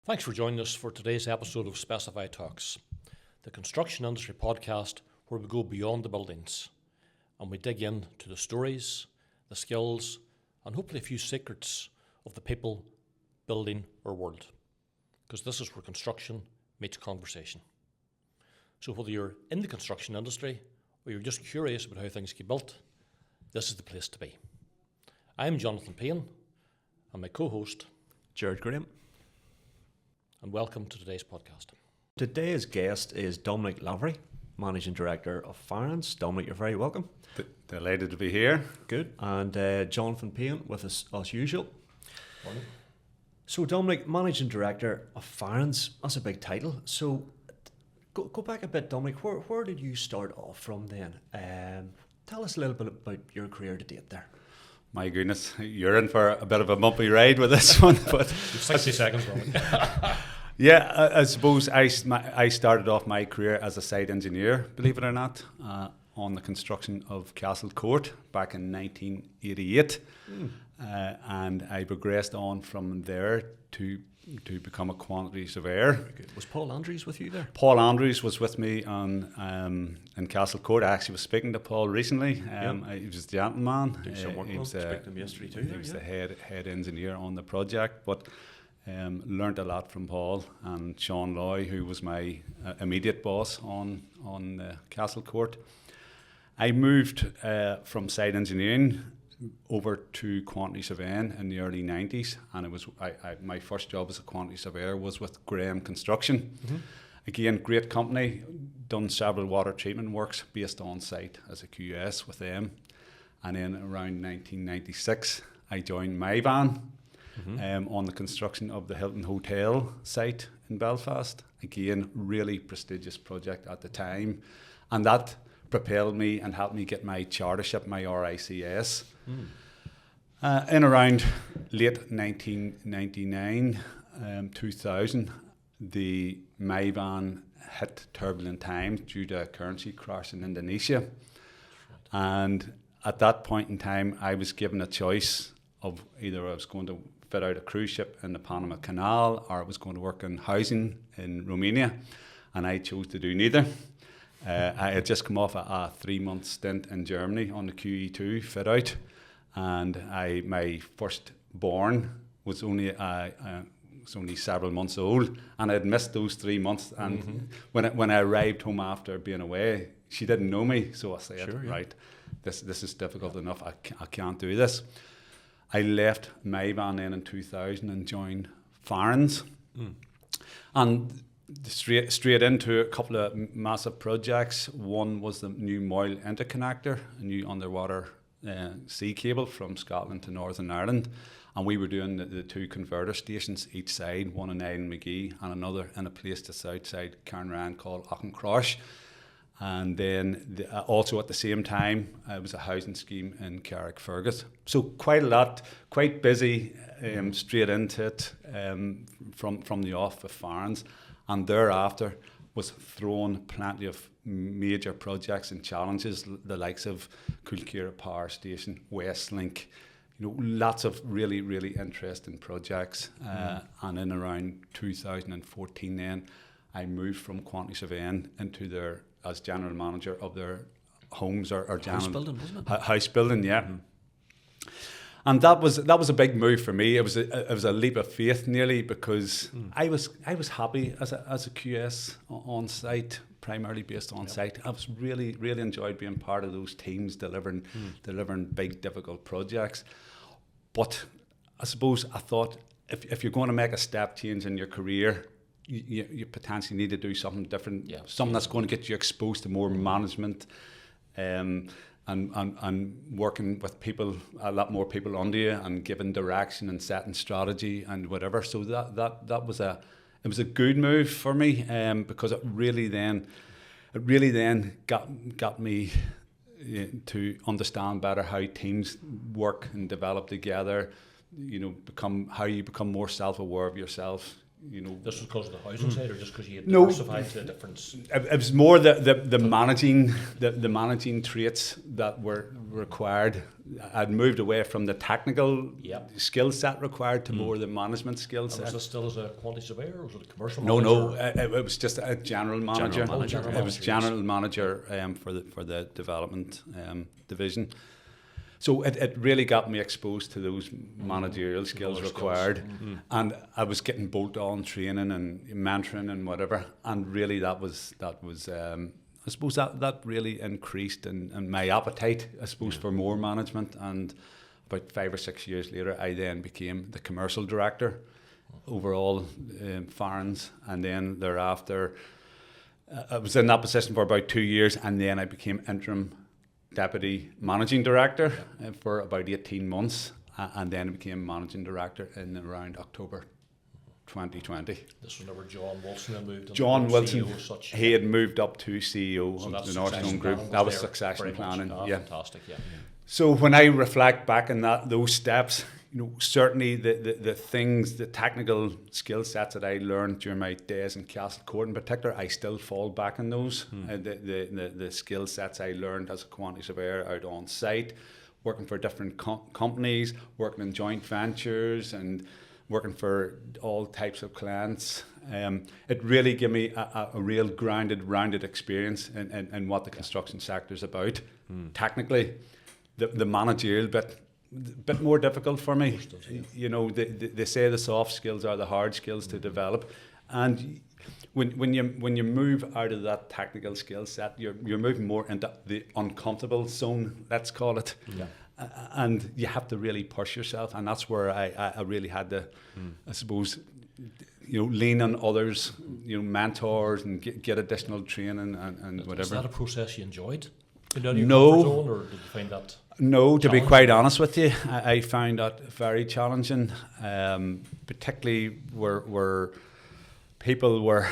Thanks for joining us for today's episode of Specify Talks, the construction industry podcast where we go beyond the buildings and we dig into the stories, the skills, and hopefully a few secrets of the people building our world. Because this is where construction meets conversation. So whether you're in the construction industry or you're just curious about how things get built, this is the place to be. I'm Jonathan Payne and my co-host Gerard, and welcome to today's podcast. Today's guest is Dominic Lavery, Managing Director of Farrans. Dominic, you're very welcome. Delighted to be here. Good. And Jonathan Payne with us as usual. Morning. So Dominic, Managing Director of Farrans, that's a big title. So go back a bit, Dominic. Where did you start off from then? Tell us a little bit about your career to date there. My goodness, you're in for a bit of a bumpy ride with this one. But 60 seconds, Roman. Yeah, I suppose I started off my career as a site engineer, believe it or not, on the construction of CastleCourt back in 1988. And I progressed on from there to become a quantity surveyor. Was Paul Andrews with you there? Paul Andrews was with me in CastleCourt. I actually was speaking to Paul recently. He was a gentleman. Doing some work. He was spoke to him yesterday too. He was the head engineer on the project, but learned a lot from Paul and Sean Loy, who was my immediate boss on CastleCourt. I moved from site engineering over to quantity surveying in the early 90s, and it was my first job as a quantity surveyor was with Graham Construction. Mm-hmm. Again, great company, done several water treatment works based on site as a QS with them. And then around 1996 I joined Myvan on the construction of the Hilton Hotel site in Belfast. Again, really prestigious project at the time, and that propelled me and helped me get my chartership, my RICS. In around late 1999, 2000, the Myvan hit turbulent times due to a currency crash in Indonesia. And at that point in time, I was given a choice of either I was going to fit out a cruise ship in the Panama Canal or I was going to work in housing in Romania, and I chose to do neither. I had just come off a 3-month stint in Germany on the QE2 fit out, and my firstborn was only several months old, and I had missed those 3 months. And when I arrived home after being away, she didn't know me, so I said, right, this is difficult enough. I can't do this. I left Myvan then in 2000 and joined Farrans, and straight into a couple of massive projects. One was the new Moyle Interconnector, a new underwater sea cable from Scotland to Northern Ireland, and we were doing the 2 converter stations each side, one in Eileen-McGee and another in a place to south side Cairnryan called Auchincrosh. And then also at the same time, it was a housing scheme in Carrickfergus. So quite a lot, quite busy, straight into it from the off with Farrans. And thereafter was thrown plenty of major projects and challenges, the likes of Kilroot Power Station, Westlink, lots of really, really interesting projects. And in around 2014 then, I moved from quantity surveying into as general manager of their homes or house building, wasn't it? House building, yeah. And that was a big move for me. It was a leap of faith nearly, because I was happy as a QS on site, primarily based on site. I was really enjoyed being part of those teams delivering big difficult projects. But I suppose I thought if you're going to make a step change in your career, you potentially need to do something different, something that's going to get you exposed to more management. And working with people, a lot more people under you, and giving direction and setting strategy and whatever. So that was a good move for me, because it really then got me to understand better how teams work and develop together. How you become more self-aware of yourself. This was because of the housing side, or just because you had No. diversified to a different... It was more the managing traits that were required. I'd moved away from the technical skill set required to more the management skill And set. was this still as a quantity surveyor, or was it a commercial No, manager? it was just a general manager. General manager, It was yes. general manager for the development division. So it really got me exposed to those managerial skills Other required, and I was getting bolt-on training and mentoring and whatever. And really, that was I suppose that really increased in my appetite, I suppose, for more management. And about 5 or 6 years later, I then became the commercial director overall Farrans, and then thereafter, I was in that position for about 2 years, and then I became interim deputy managing director for about 18 months, and then I became managing director in around October 2020. This was whenever John Wilson had moved into John the Wilson, CEO as such. he had moved up to CEO So of that's the North succession Zone Group. planning That was there succession very much. planning, Ah, yeah. Fantastic, yeah. So when I reflect back on those steps, certainly the things, the technical skill sets that I learned during my days in CastleCourt in particular, I still fall back on those. The skill sets I learned as a quantity surveyor out on site, working for different companies, working in joint ventures, and working for all types of clients. It really gave me a real rounded experience in what the construction sector is about. Technically, the managerial bit more difficult for me. They say the soft skills are the hard skills to develop, and when you move out of that technical skill set, you're moving more into the uncomfortable zone, let's call it. And you have to really push yourself, and that's where I really had to, I suppose, lean on others, mentors, and get additional training and whatever. Was that a process you enjoyed? Been out of your No. comfort zone, or did you find that? No, to be challenging? quite honest with you, I found that very challenging, particularly where people were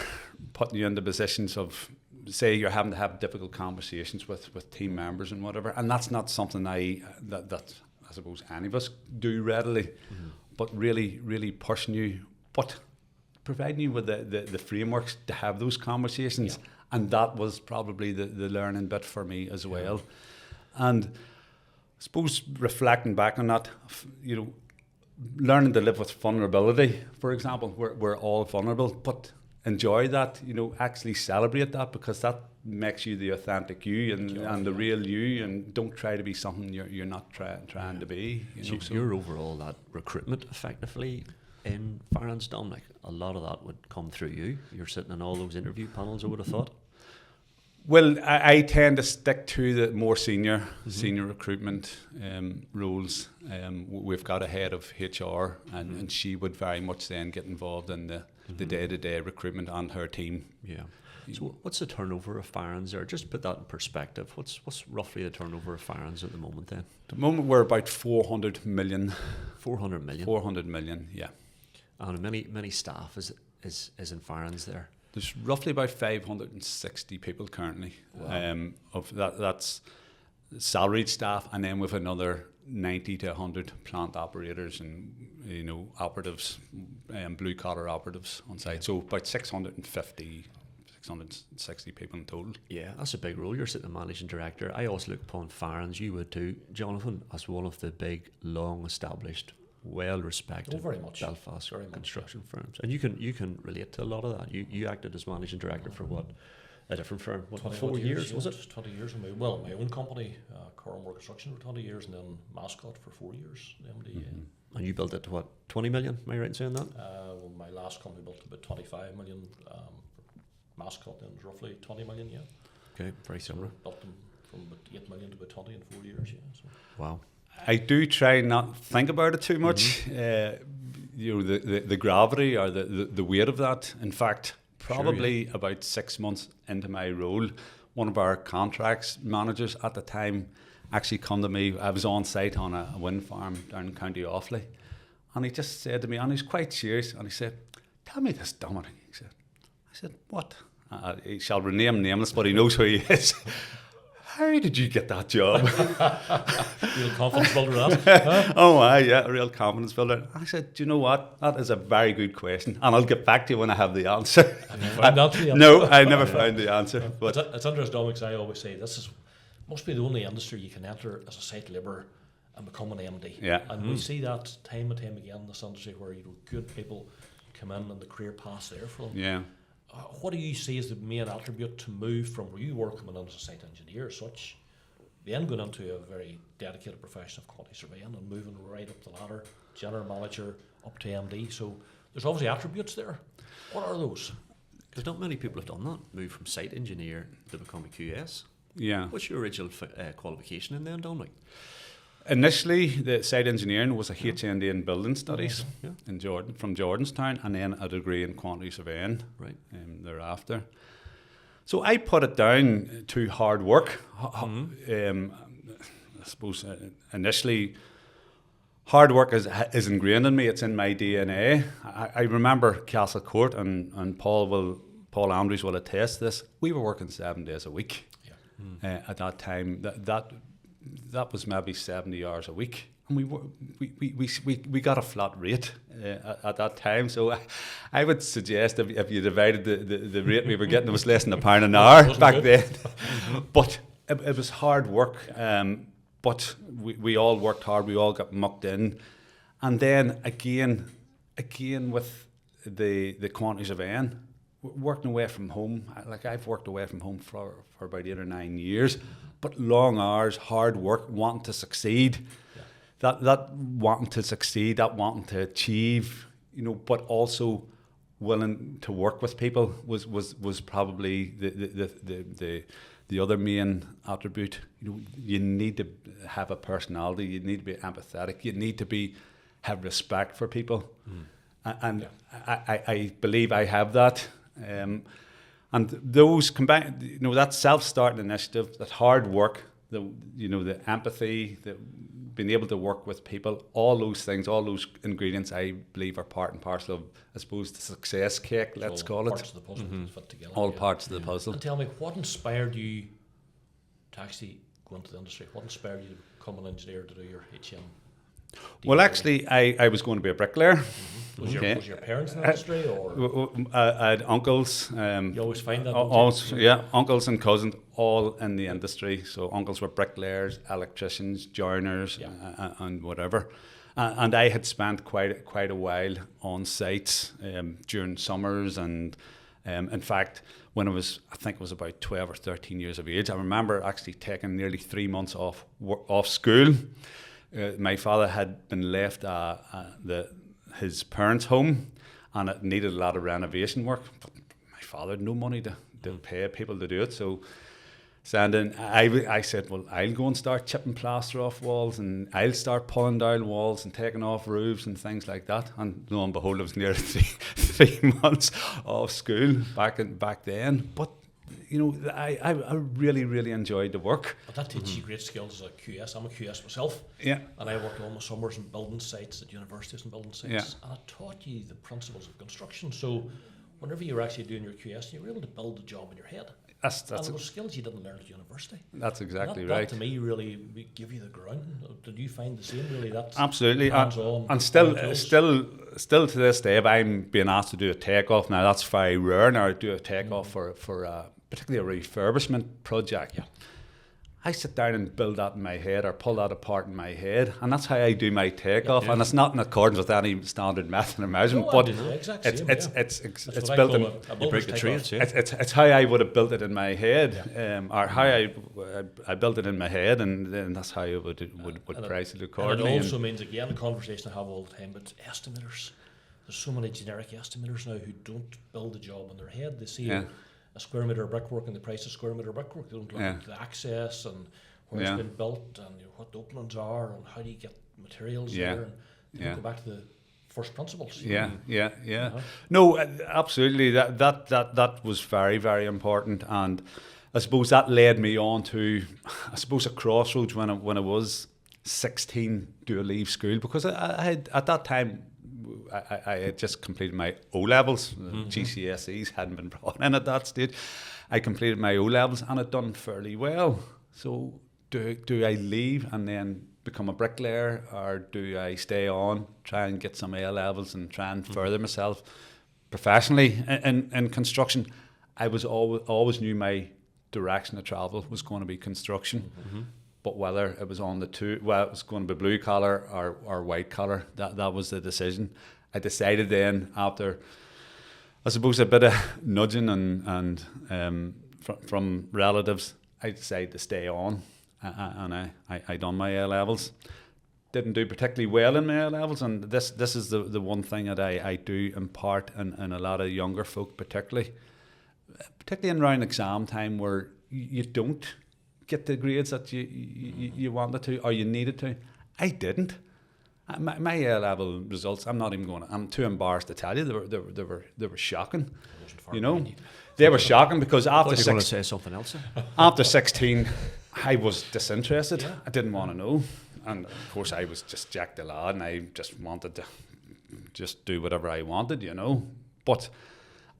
putting you into positions of, say, you're having to have difficult conversations with team members and whatever, and that's not something that I suppose any of us do readily, but really pushing you, but providing you with the frameworks to have those conversations, and that was probably the learning bit for me as well. And I suppose reflecting back on that, learning to live with vulnerability, for example, we're all vulnerable, but enjoy that, actually celebrate that, because that makes you the authentic you and the real you, and don't try to be something you're not trying to be. So your overall that recruitment effectively in Farrans, Dominic, a lot of that would come through you. You're sitting in all those interview panels, I would have thought. Well, I tend to stick to the more senior recruitment roles. We've got a head of HR, and she would very much then get involved in the day-to-day recruitment on her team. Yeah. So what's the turnover of Farrans there? Just put that in perspective. What's roughly the turnover of Farrans at the moment then? At the moment we're about 400 million. 400 million. 400 million, yeah. And many staff is in Farrans there. There's roughly about 560 people currently. Wow. Of that's salaried staff, and then with another 90 to 100 plant operators and operatives, blue collar operatives on site. So about 660 people in total. Yeah, that's a big role. You're sitting managing director. I always look upon Farrans, you would too, Jonathan, as one of the big, long established, well respected very much. Belfast Very much, construction firms. And you can relate to a lot of that. You acted as managing director for what? A different firm. What, 4 years, was it? 20 years in my own company, Cormore Construction, for 20 years, and then Mascot for 4 years, the MD. And you built it to what, 20 million? Am I right in saying that? Well, my last company built about 25 million. Mascot then was roughly 20 million, yeah. Okay, very similar. Built them from about 8 million to about 20 in 4 years, yeah. So. Wow. I do try not to think about it too much. The gravity or the weight of that. In fact, probably about 6 months into my role, one of our contracts managers at the time actually come to me. I was on site on a wind farm down in County Offaly, and he just said to me, and he's quite serious, and he said, "Tell me this, Dominic." I said, "What?" He shall remain nameless, but he knows who he is. how did you get that job? Real confidence builder, that. Oh, yeah, a real confidence builder. I said, do you know what? That is a very good question, and I'll get back to you when I have the answer. Have you found the answer yet? No, I never found the answer. But It's interesting, Dominic, 'cause I always say must be the only industry you can enter as a site labourer and become an MD. Yeah. And we see that time and time again in this industry where good people come in and the career paths there for them. yeah. What do you see as the main attribute to move from where you were coming in as a site engineer as such, then going into a very dedicated profession of quality surveying and moving right up the ladder, general manager up to MD? So there's obviously attributes there. What are those? Because not many people have done that. Move from site engineer to become a QS. Yeah. What's your original qualification in then, Dominic? Initially, the site engineering was a HND in building studies Yeah. in Jordan, from Jordanstown, and then a degree in quantity surveying Right. thereafter. So I put it down to hard work. I suppose initially, hard work is ingrained in me. It's in my DNA. I remember CastleCourt, and Paul Andrews will attest this. We were working 7 days a week at that time. That was maybe 70 hours a week, and we got a flat rate at that time. So I would suggest if you divided the rate we were getting, it was less than £1 an hour back then. But it was hard work. But we all worked hard. We all got mucked in, and then again with the quantities of N, working away from home. Like I've worked away from home for about 8 or 9 years. But long hours, hard work, wanting to succeed, that wanting to succeed, that wanting to achieve, but also willing to work with people was probably the other main attribute. You need to have a personality. You need to be empathetic. You need to have respect for people, and I believe I have that. And those combined, that self-starting initiative, that hard work, the empathy, being able to work with people, all those things, all those ingredients, I believe are part and parcel of, I suppose, the success cake, let's call it. Parts of the puzzle fit together. All parts of the puzzle. And tell me, what inspired you to actually go into the industry? What inspired you to become an engineer to do your HM? Well, actually, I was going to be a bricklayer. Was your parents in the industry, or I had uncles. you always find that? Uncles and cousins, all in the industry. So uncles were bricklayers, electricians, joiners, and whatever. And I had spent quite a while on sites during summers, and in fact, when I think it was about 12 or 13 years of age, I remember actually taking nearly 3 months off school. My father had been left his parents' home, and it needed a lot of renovation work. But my father had no money to pay people to do it, so I said, well, I'll go and start chipping plaster off walls, and I'll start pulling down walls and taking off roofs and things like that. And lo and behold, it was nearly three months off school back then. But I really, really enjoyed the work. But that teaches you great skills as a QS. I'm a QS myself. Yeah. And I worked all my summers in building sites at universities and building sites. Yeah. And it taught you the principles of construction. So whenever you were actually doing your QS, you were able to build the job in your head. That's and it was skills you didn't learn at university. That's exactly that, right. That to me really give you the ground. Did you find the same really? That's absolutely. Hands-on, and still to this day, if I'm being asked to do a takeoff, now that's very rare. Now I do a takeoff for particularly a refurbishment project. Yeah. I sit down and build that in my head, or pull that apart in my head, and that's how I do my takeoff. Yeah. And it's not in accordance with any standard method or measurement, but it's built in. You break the trains, yeah. It's how I would have built it in my head, or how I built it in my head, and then that's how I would price it accordingly. And it also means, again, a conversation I have all the time, but estimators. There's so many generic estimators now who don't build the job in their head. They see a square metre of brickwork and the price of square metre of brickwork. They don't look at the access and where it's been built and what the openings are and how do you get materials there. And they don't go back to the first principles. No, absolutely. That was very, very important, and I suppose that led me on to, I suppose, a crossroads when I was 16 to leave school, because I had at that time. I had just completed my O-levels. GCSEs hadn't been brought in at that stage. I completed my O-levels and had done fairly well. So do I leave and then become a bricklayer, or do I stay on, try and get some A levels and try and further myself professionally in construction? I was always knew my direction of travel was going to be construction, but whether it was on it was going to be blue collar or white collar, that was the decision. I decided then, after I suppose a bit of nudging and from relatives, I decided to stay on, and I done my A levels. Didn't do particularly well in my A levels, and this is the one thing that I do impart in a lot of younger folk, particularly in around exam time, where you don't get the grades that you wanted to or you needed to. I didn't. My A level results, I'm too embarrassed to tell you, they were shocking. You know, they were shocking because after I thought you were going to say something else. after 16, I was disinterested. Yeah. I didn't want to know, and of course I was just Jack the lad, and I just wanted to just do whatever I wanted, you know. But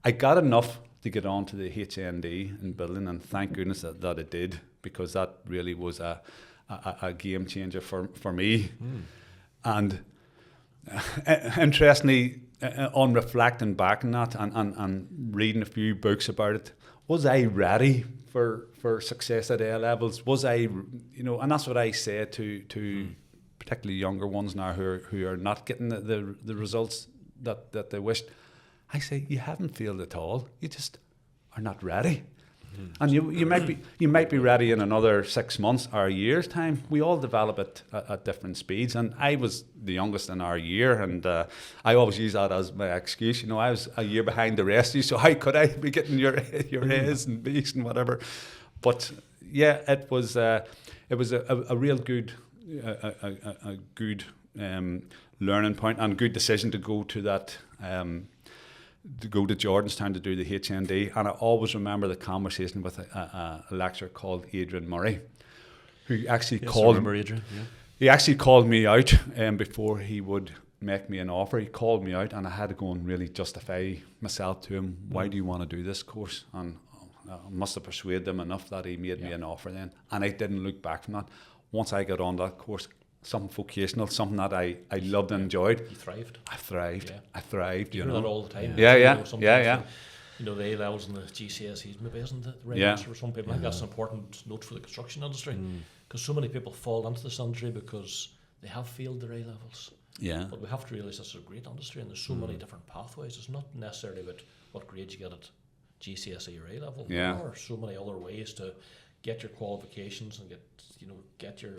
I got enough to get on to the HND in building, and thank goodness that it did, because that really was a game changer for me. And interestingly, on reflecting back on that and reading a few books about it, was I ready for success at A levels? Was I, you know, and that's what I say to particularly younger ones now who are not getting the results that they wished. I say, you haven't failed at all. You just are not ready. And you might be ready in another 6 months or a year's time. We all develop it at different speeds, and I was the youngest in our year, and I always use that as my excuse. You know, I was a year behind the rest of you, so how could I be getting your A's and B's and whatever? But yeah, it was a real good learning point and good decision to go to that. To go to Jordanstown to do the HND, and I always remember the conversation with a lecturer called Adrian Murray, who actually called me out before he would make me an offer. He called me out, and I had to go and really justify myself to him. Why do you want to do this course? And I must have persuaded him enough that he made me an offer then, and I didn't look back from that. Once I got on that course, something vocational, something that I loved and enjoyed. You thrived. I thrived. Yeah. I thrived. You hear that all the time. Yeah, You yeah, know, sometimes yeah. You know, the A levels and the GCSEs maybe isn't the right Yeah. answer for some people. I think that's an important note for the construction industry, because so many people fall into this industry because they have failed their A levels. Yeah. But we have to realise this is a great industry, and there's so many different pathways. It's not necessarily about what grades you get at GCSE or A level. Yeah. There are so many other ways to get your qualifications and get your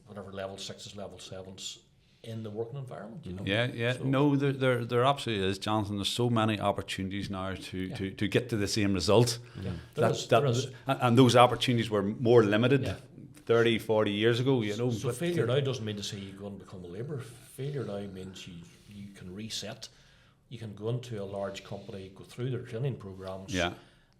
whatever level 6s, level 7s in the working environment. You know? Yeah. So, No, there absolutely is, Jonathan. There's so many opportunities now to get to the same result. Yeah. There is. And those opportunities were more limited Yeah. 30, 40 years ago, you know. So but failure now doesn't mean to say you go and become a labourer. Failure now means you can reset. You can go into a large company, go through their training programs,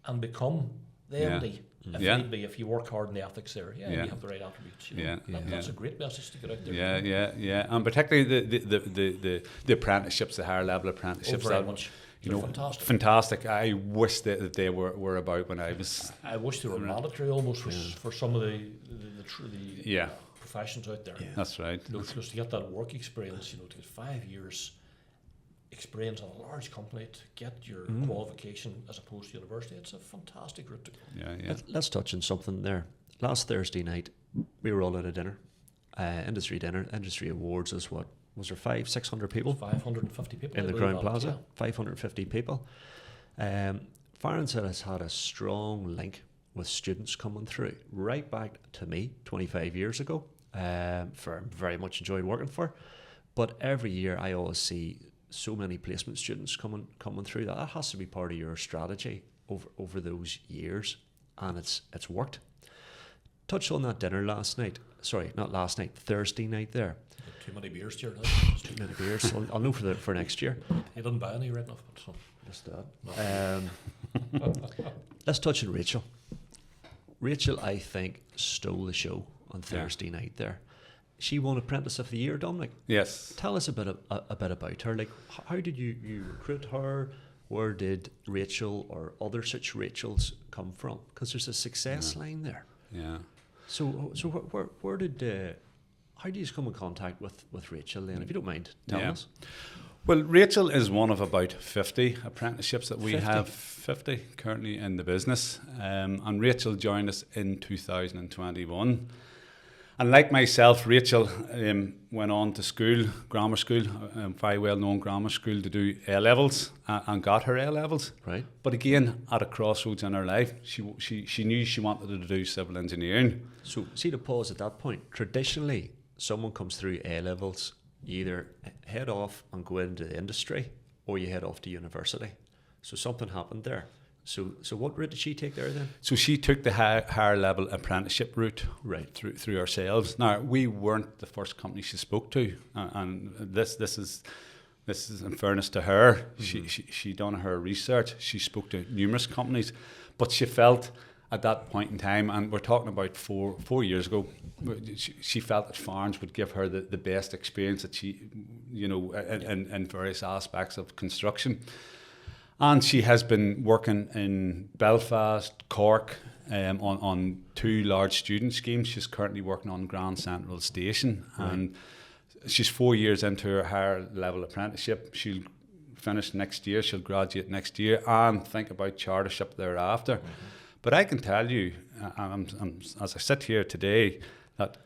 and become the MD. If need be, if you work hard in the ethics there, you have the right attributes. You know? That's a great message to get out there. Yeah. And particularly the apprenticeships, the higher level apprenticeships. Very much. You know, fantastic. I wish that they were about when I was. I wish they were mandatory almost for some of the professions out there. Yeah. That's right. Because to get that work experience, to get 5 years experience in a large company to get your qualification as opposed to university, it's a fantastic route to go. Yeah. Let's touch on something there. Last Thursday night, we were all at a dinner, industry dinner. Industry awards is what was there 500-600 people? 550 people in the Crown Plaza. 550 people. Farrans has had a strong link with students coming through, right back to me 25 years ago. Firm very much enjoyed working for, but every year I always see so many placement students coming through. That has to be part of your strategy over those years, and it's worked. Touched on that dinner last night. Sorry, not last night. Thursday night there. Too many beers here now. Too many beers. I'll know for next year. He didn't buy any right enough, but just that. Let's touch on Rachel. Rachel, I think, stole the show on Thursday night there. She won Apprentice of the Year, Dominic. Yes. Tell us a bit about her. Like, how did you recruit her? Where did Rachel or other such Rachels come from? Because there's a success line there. Yeah. So where did how do you come in contact with Rachel then, if you don't mind telling us? Well, Rachel is one of about 50 apprenticeships that we 50? have, 50 currently in the business. And Rachel joined us in 2021. And like myself, Rachel went on to school, grammar school, very well-known grammar school, to do A-levels and got her A-levels. Right. But again, at a crossroads in her life, she knew she wanted to do civil engineering. So see the pause at that point. Traditionally, someone comes through A-levels, you either head off and go into the industry or you head off to university. So something happened there. So what route did she take there then? So she took the higher level apprenticeship route, Right, through ourselves. Now, we weren't the first company she spoke to, and this is in fairness to her. Mm-hmm. She done her research. She spoke to numerous companies, but she felt at that point in time, and we're talking about four years ago, she felt that Farrans would give her the best experience that she, in various aspects of construction. And she has been working in Belfast, Cork, on 2 large student schemes. She's currently working on Grand Central Station, and she's 4 years into her higher level apprenticeship. She'll finish next year, she'll graduate next year, and think about chartership thereafter. Mm-hmm. But I can tell you, as I sit here today, that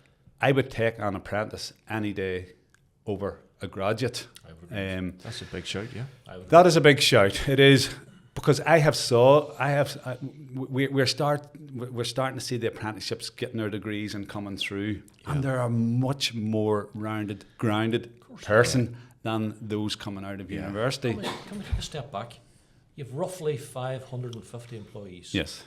I would take an apprentice any day over a graduate. That's a big shout, yeah. That is a big shout. It is, because we're starting to see the apprenticeships getting their degrees and coming through, and they're a much more grounded person than those coming out of university. Can we take a step back? You have roughly 550 employees. Yes.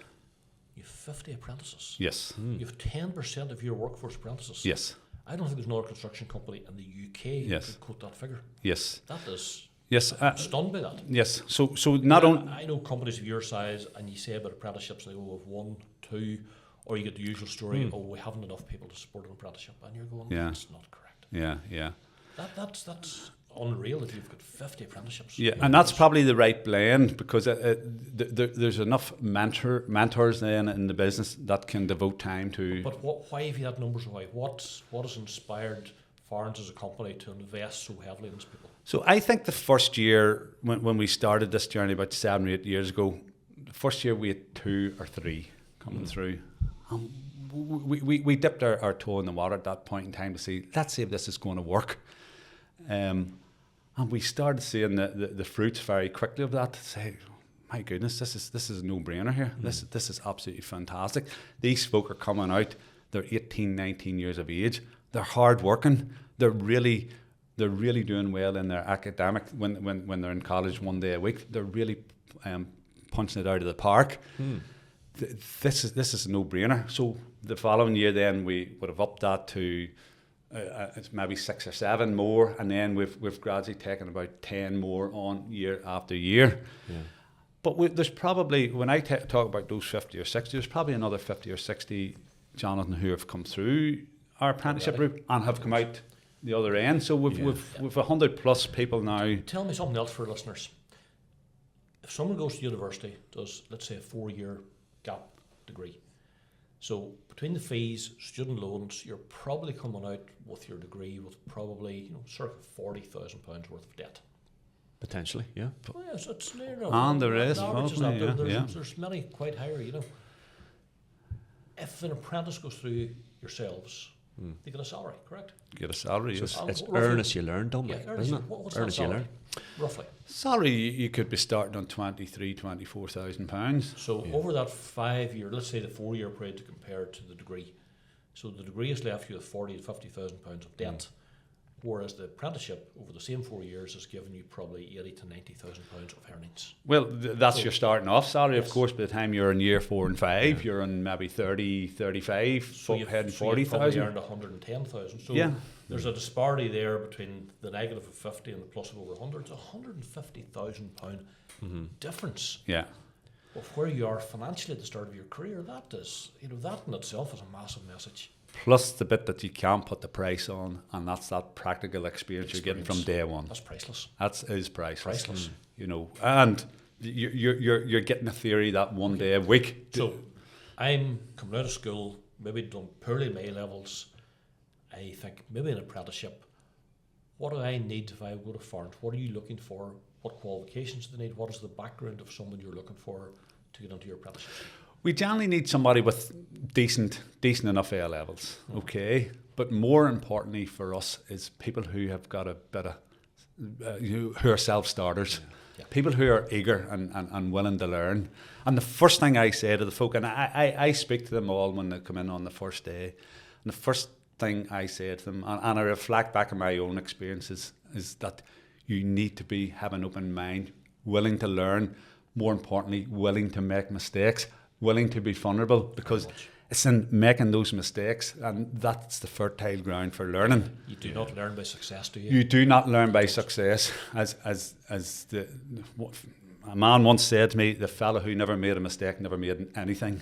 You have 50 apprentices. Yes. You have 10% of your workforce apprentices. Yes. I don't think there's another construction company in the UK that could quote that figure. Yes. That is. Yes. I'm stunned by that. Yes. So not only. I know companies of your size, and you say about apprenticeships, they go with 1, 2, or you get the usual story, we haven't enough people to support an apprenticeship, and you're going, that's not correct. Yeah. That's unreal if you've got 50 apprenticeships. Yeah, and that's probably the right blend, because there's enough mentors then in the business that can devote time to. But why have you had numbers away? What has inspired Farrans as a company to invest so heavily in these people? So I think the first year when we started this journey about 7 or 8 years ago, the first year we had 2 or 3 coming through. We dipped our toe in the water at that point in time to see, let's see if this is going to work. And we started seeing the fruits very quickly of that, to say, my goodness, this is a no-brainer here. This is absolutely fantastic. These folk are coming out, they're 18, 19 years of age. They're hard working. They're really doing well in their academic, when they're in college 1 day a week. They're really punching it out of the park. This is a no-brainer. So the following year then we would have upped that to it's maybe 6 or 7 more, and then we've gradually taken about 10 more on year after year. Yeah. But there's probably, when I talk about those 50 or 60, there's probably another 50 or 60, Jonathan, who have come through our apprenticeship route and have come out the other end. So we've 100 plus people now. Tell me something else for listeners. If someone goes to university, does, let's say, a 4-year gap degree, so between the fees, student loans, you're probably coming out with your degree with probably circa £40,000 worth of debt. Potentially, yeah. Oh, yes, it's and there is probably, there's many quite higher. If an apprentice goes through yourselves, they get a salary, correct? Get a salary, so yes. It's earn as you learn, Dominic, isn't it? What's earn that as salary, you learn. roughly? Salary, you could be starting on £23,000-24,000. So over that 5 year, let's say the 4-year period to compare to the degree. So the degree has left you with £40,000 to £50,000 of debt, whereas the apprenticeship over the same 4 years has given you probably £80,000 to £90,000 of earnings. Well, that's your starting off salary, of course. By the time you're in year 4 and 5, you're on maybe 30, 35, so you've heading probably 40,000. earned 110,000. So there's a disparity there between the negative of 50 and the plus of over 100. It's £150,000 difference. Yeah. Of where you are financially at the start of your career. That is, that in itself is a massive message. Plus the bit that you can't put the price on, and that's that practical experience you're getting from day one. That's priceless. That is priceless. Priceless. And you're getting a theory that 1 day a week. So I'm coming out of school maybe done poorly in my levels, I think maybe an apprenticeship. What do I need if I go to Farrans? What are you looking for? What qualifications do they need? What is the background of someone you're looking for to get into your apprenticeship? We generally need somebody with decent enough A levels, okay? But more importantly for us is people who have got a bit of, who are self-starters, people who are eager and willing to learn. And the first thing I say to the folk, and I speak to them all when they come in on the first day, and the first thing I say to them, and I reflect back on my own experiences, is that you need to have an open mind, willing to learn, more importantly, willing to make mistakes, willing to be vulnerable, because it's in making those mistakes, and that's the fertile ground for learning. You do not learn by success, do you? You do not learn by success. A man once said to me, the fella who never made a mistake never made anything.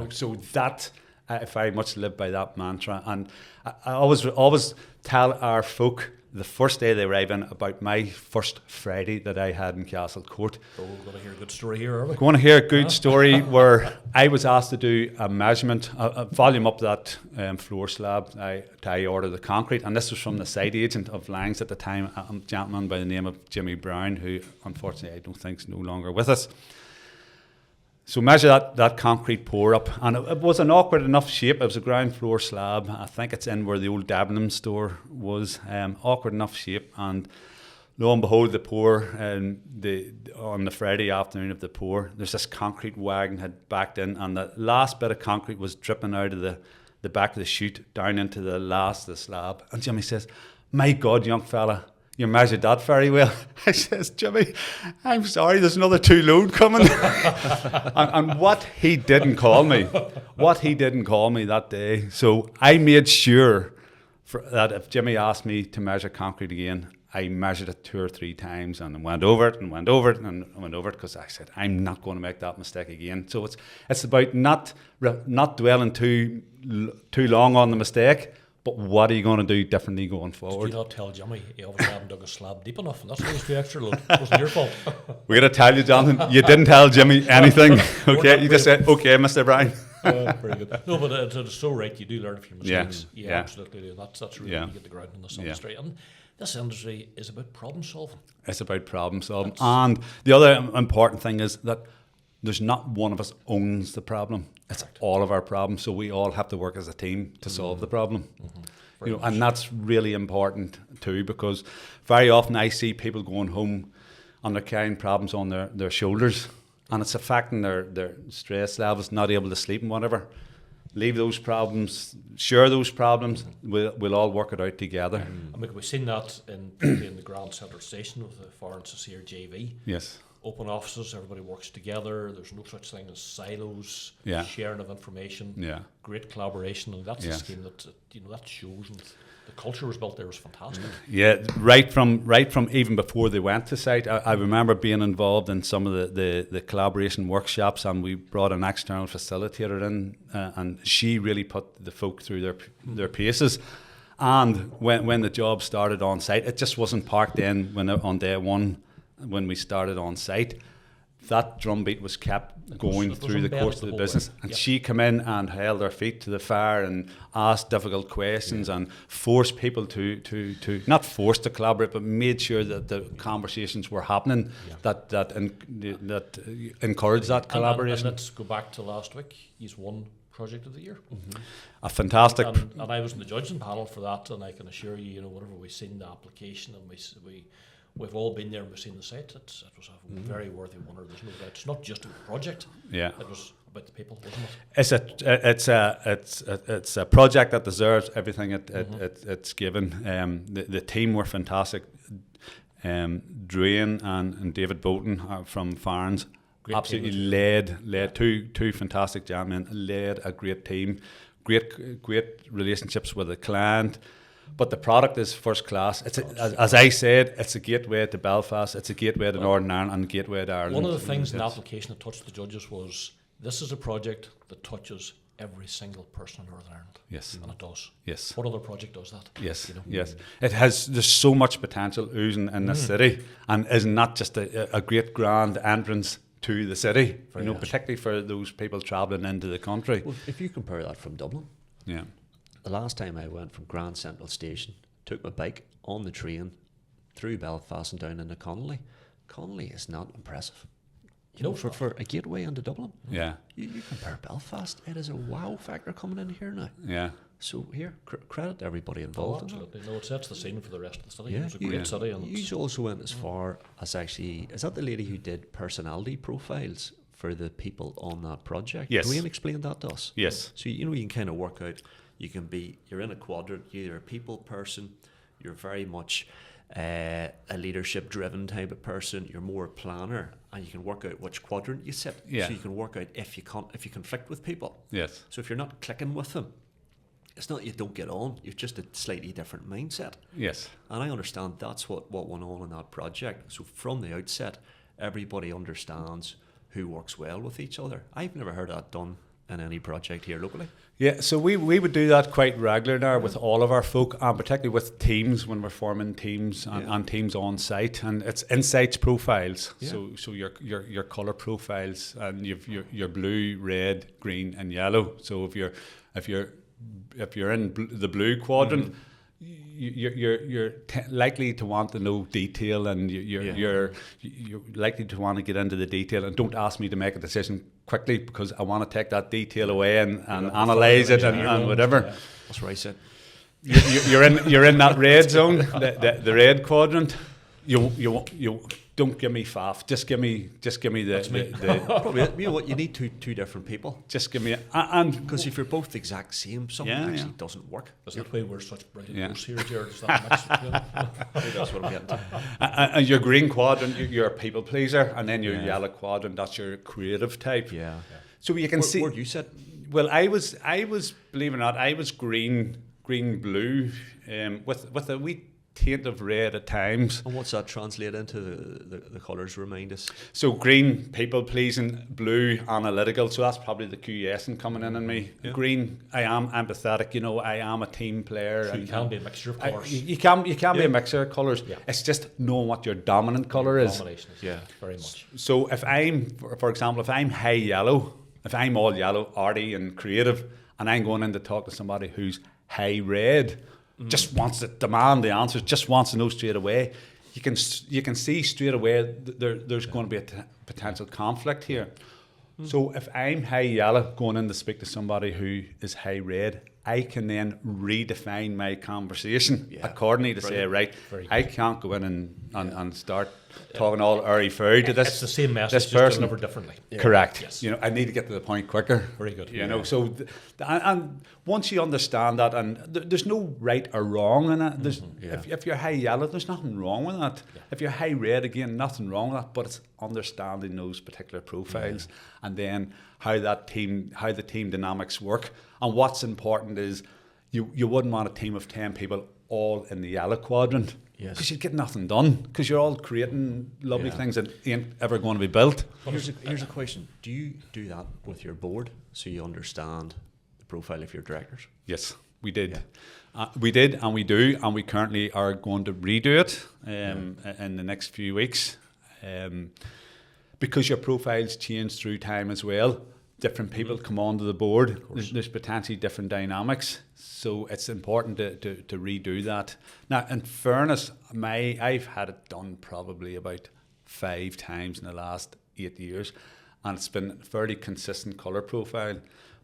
So that I very much live by that mantra, and I always tell our folk the first day they arrive in about my first Friday that I had in CastleCourt. Oh, we're going to hear a good story here, are we? Going to hear a good story where I was asked to do a measurement, a volume up that floor slab. I ordered the concrete, and this was from the site agent of Langs at the time, a gentleman by the name of Jimmy Brown, who unfortunately I don't think is no longer with us. So measure that concrete pour up, and it was an awkward enough shape. It was a ground floor slab. I think it's in where the old Debenham store was. Awkward enough shape, and lo and behold, the pour, on the Friday afternoon of the pour, there's this concrete wagon had backed in, and the last bit of concrete was dripping out of the back of the chute down into the last of the slab. And Jimmy says, "My God, young fella, you measured that very well." I says, "Jimmy, I'm sorry, there's another 2 load coming." and what he didn't call me that day. So I made sure that if Jimmy asked me to measure concrete again, I measured it 2 or 3 times and went over it and went over it and went over it, because I said, I'm not going to make that mistake again. So it's about not dwelling too long on the mistake, but what are you going to do differently going forward? Did you not tell Jimmy you obviously haven't dug a slab deep enough, and that's why it was 2 extra load? It wasn't your fault. We're going to tell you, Jonathan, you didn't tell Jimmy anything. Okay, you just said, okay, Mr. Brown. Very good. No, but it's so right. You do learn from your mistakes. Yeah, absolutely do. That's really how you get the ground in this industry. And this industry is about problem solving. It's about problem solving. And the other important thing is that there's not one of us owns the problem. It's all of our problems. So we all have to work as a team to solve the problem. And that's really important too, because very often I see people going home and they're carrying problems on their shoulders, and it's affecting their stress levels, not able to sleep and whatever. Leave those problems, share those problems, we'll all work it out together. I mean, we've seen that in the Grand Central Station with the Farrans here JV. Yes. Open offices, everybody works together, there's no such thing as silos, sharing of information, great collaboration, and that's a scheme that that shows, and the culture was built there was fantastic. Yeah, right from even before they went to site, I remember being involved in some of the collaboration workshops, and we brought an external facilitator in, and she really put the folk through their paces. And when the job started on site, it just wasn't parked in on day one. When we started on site, that drumbeat was kept going through the course of the business. And she came in and held her feet to the fire and asked difficult questions and forced people to not forced to collaborate, but made sure that the conversations were happening that encouraged that collaboration. And let's go back to last week. He's won Project of the Year. A fantastic. And I was in the judging panel for that, and I can assure you, whenever we've seen the application and we've all been there and we've seen the site, it was a very worthy winner. There's no doubt. It's not just a project. It was about the people, wasn't it? It's a project that deserves everything it's given. The team were fantastic. Drain and David Bolton from Farrans absolutely led two fantastic gentlemen, led a great team, great relationships with the client. But the product is first class. As I said, it's a gateway to Belfast, it's a gateway to Northern Ireland, and a gateway to Ireland. One of the things in the application that touched the judges was, this is a project that touches every single person in Northern Ireland. Yes. And it does. Yes. What other project does that? Yes. Yes. There's so much potential oozing in this city, and is not just a great grand entrance to the city, particularly for those people travelling into the country. Well, if you compare that from Dublin, Yeah. The last time I went from Grand Central Station, took my bike on the train through Belfast and down into Connolly. Connolly is not impressive. You know, for a gateway into Dublin. Yeah. You compare Belfast, it is a wow factor coming in here now. Yeah. So here, credit to everybody involved. Absolutely. No, it sets the scene for the rest of the city. Yeah, It's a great city. And you also went as far as actually, is that the lady who did personality profiles for the people on that project? Yes. Dwayne explained that to us. Yes. So, you know, you can kind of work out, you're in a quadrant, you're a people person, you're very much a leadership driven type of person, you're more a planner, and you can work out which quadrant you sit. Yeah. So you can work out if you conflict with people. Yes. So if you're not clicking with them, it's not you don't get on, you've just a slightly different mindset. Yes. And I understand that's what went on in that project. So from the outset, everybody understands who works well with each other. I've never heard that done in any project here locally. Yeah, so we would do that quite regular now with all of our folk, and particularly with teams when we're forming teams and teams on site, and it's insights profiles. Yeah. So your colour profiles, and you've your blue, red, green, and yellow. So if you're in the blue quadrant, you're likely to want to know detail, and you're likely to want to get into the detail. And don't ask me to make a decision quickly, because I want to take that detail away and analyse it and whatever. Yeah. That's what I said. You're in that red zone, the red quadrant. You don't give me faff. Just give me the Probably, you know what, you need two different people. just give me and Because if you're both the exact same, something Yeah, actually yeah. doesn't work. is that why we're such brilliant Yeah. hosts here, Gerard? Is that mixed, you know? That's what I'm getting to. and your green quadrant, you're a people pleaser, and then your yellow quadrant, that's your creative type. Yeah. So you can see. Where do you sit? Well, I was believe it or not, I was green blue, with a wee tint of red at times. And what's that translate into the colours, remind us? So green, people pleasing; blue, analytical. So that's probably the QES coming in me. Yeah. Green, I am empathetic. You know, I am a team player. So you can be a mixture of colours. You can be a mixture of colours. Yeah. It's just knowing what your dominant colour is. Domination is Yeah. very much. So if I'm, for example, if I'm high yellow, if I'm all yellow, arty and creative, and I'm going in to talk to somebody who's high red, just wants to demand the answers, just wants to know straight away, you can see straight away there's going to be a potential conflict here. So if I'm high yellow going in to speak to somebody who is high red, I can then redefine my conversation accordingly to say, right, Very good. I can't go in and start talking all airy-fairy to this. It's the same message, this just person. delivered differently. Correct. Yes. You know, I need to get to the point quicker. Very good. You know, so and once you understand that, and there's no right or wrong in it. There's, if you're high yellow, there's nothing wrong with that. Yeah. If you're high red, again, nothing wrong with that. But it's understanding those particular profiles, and then how the team dynamics work. And what's important is you wouldn't want a team of 10 people all in the yellow quadrant. Yes. Because you'd get nothing done, because you're all creating lovely things that ain't ever going to be built. Here's a question. Do you do that with your board so you understand the profile of your directors? Yes, we did. We did, and we do, and we currently are going to redo it in the next few weeks. Because your profiles change through time as well. Different people come onto the board. There's potentially different dynamics, so it's important to redo that. Now, in fairness, I've had it done probably about 5 times in the last 8 years, and it's been a fairly consistent colour profile.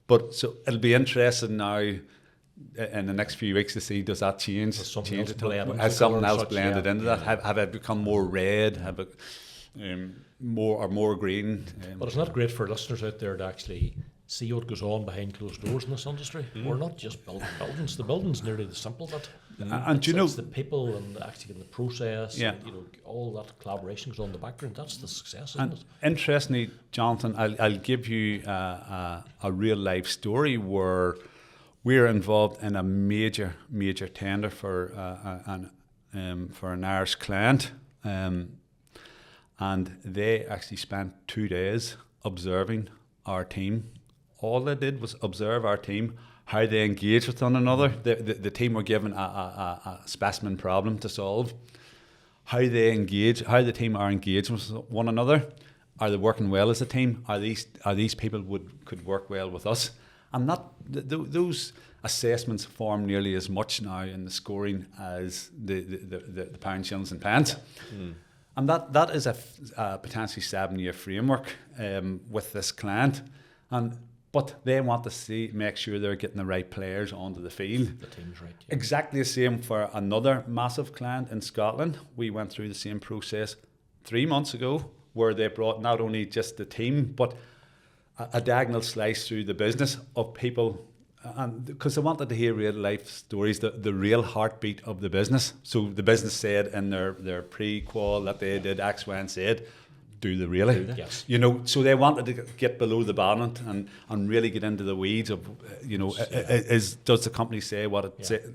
But so it'll be interesting now in the next few weeks to see, does that change? Has something Change else it to- blend into has the something colour else such? blended Yeah. into that? Have I become more red? Have it more green? But it's not great for listeners out there to actually see what goes on behind closed doors in this industry. We're not just building buildings. The building's nearly the simple bit. And do you know, It's the people and actually in the process, Yeah. and, you know, all that collaboration goes on in the background. That's the success, isn't and it? interestingly, Jonathan, I'll give you a real life story where we're involved in a major tender for an Irish client, and they actually spent 2 days observing our team. All they did was observe our team, how they engage with one another. The team were given a specimen problem to solve. How they engage, how the team are engaged with one another. Are they working well as a team? Are these people could work well with us? And those assessments form nearly as much now in the scoring as the pounds, shillings and pence. And that is a potentially 7-year framework with this client. But they want to make sure they're getting the right players onto the field. The team's right. Yeah. Exactly the same for another massive client in Scotland. We went through the same process 3 months ago, where they brought not only just the team, but a diagonal slice through the business of people, and because they wanted to hear real life stories, the real heartbeat of the business. So the business said in their pre-qual that they did X, Y, and Z. Do they really? Yes. You know, so they wanted to get below the bonnet and really get into the weeds of, does the company say what it says?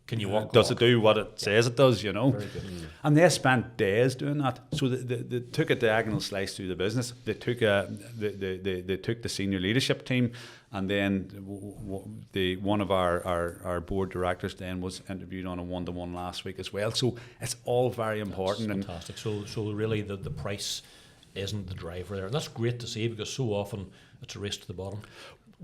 Can you walk? Does it do what it says it does? You know, Very good. And they spent days doing that. So they took a diagonal slice through the business. They took they took the senior leadership team, and then one of our board directors then was interviewed on a 1-to-1 last week as well. So it's all very important. That's fantastic. So really the price isn't the driver there, and that's great to see, because so often it's a race to the bottom.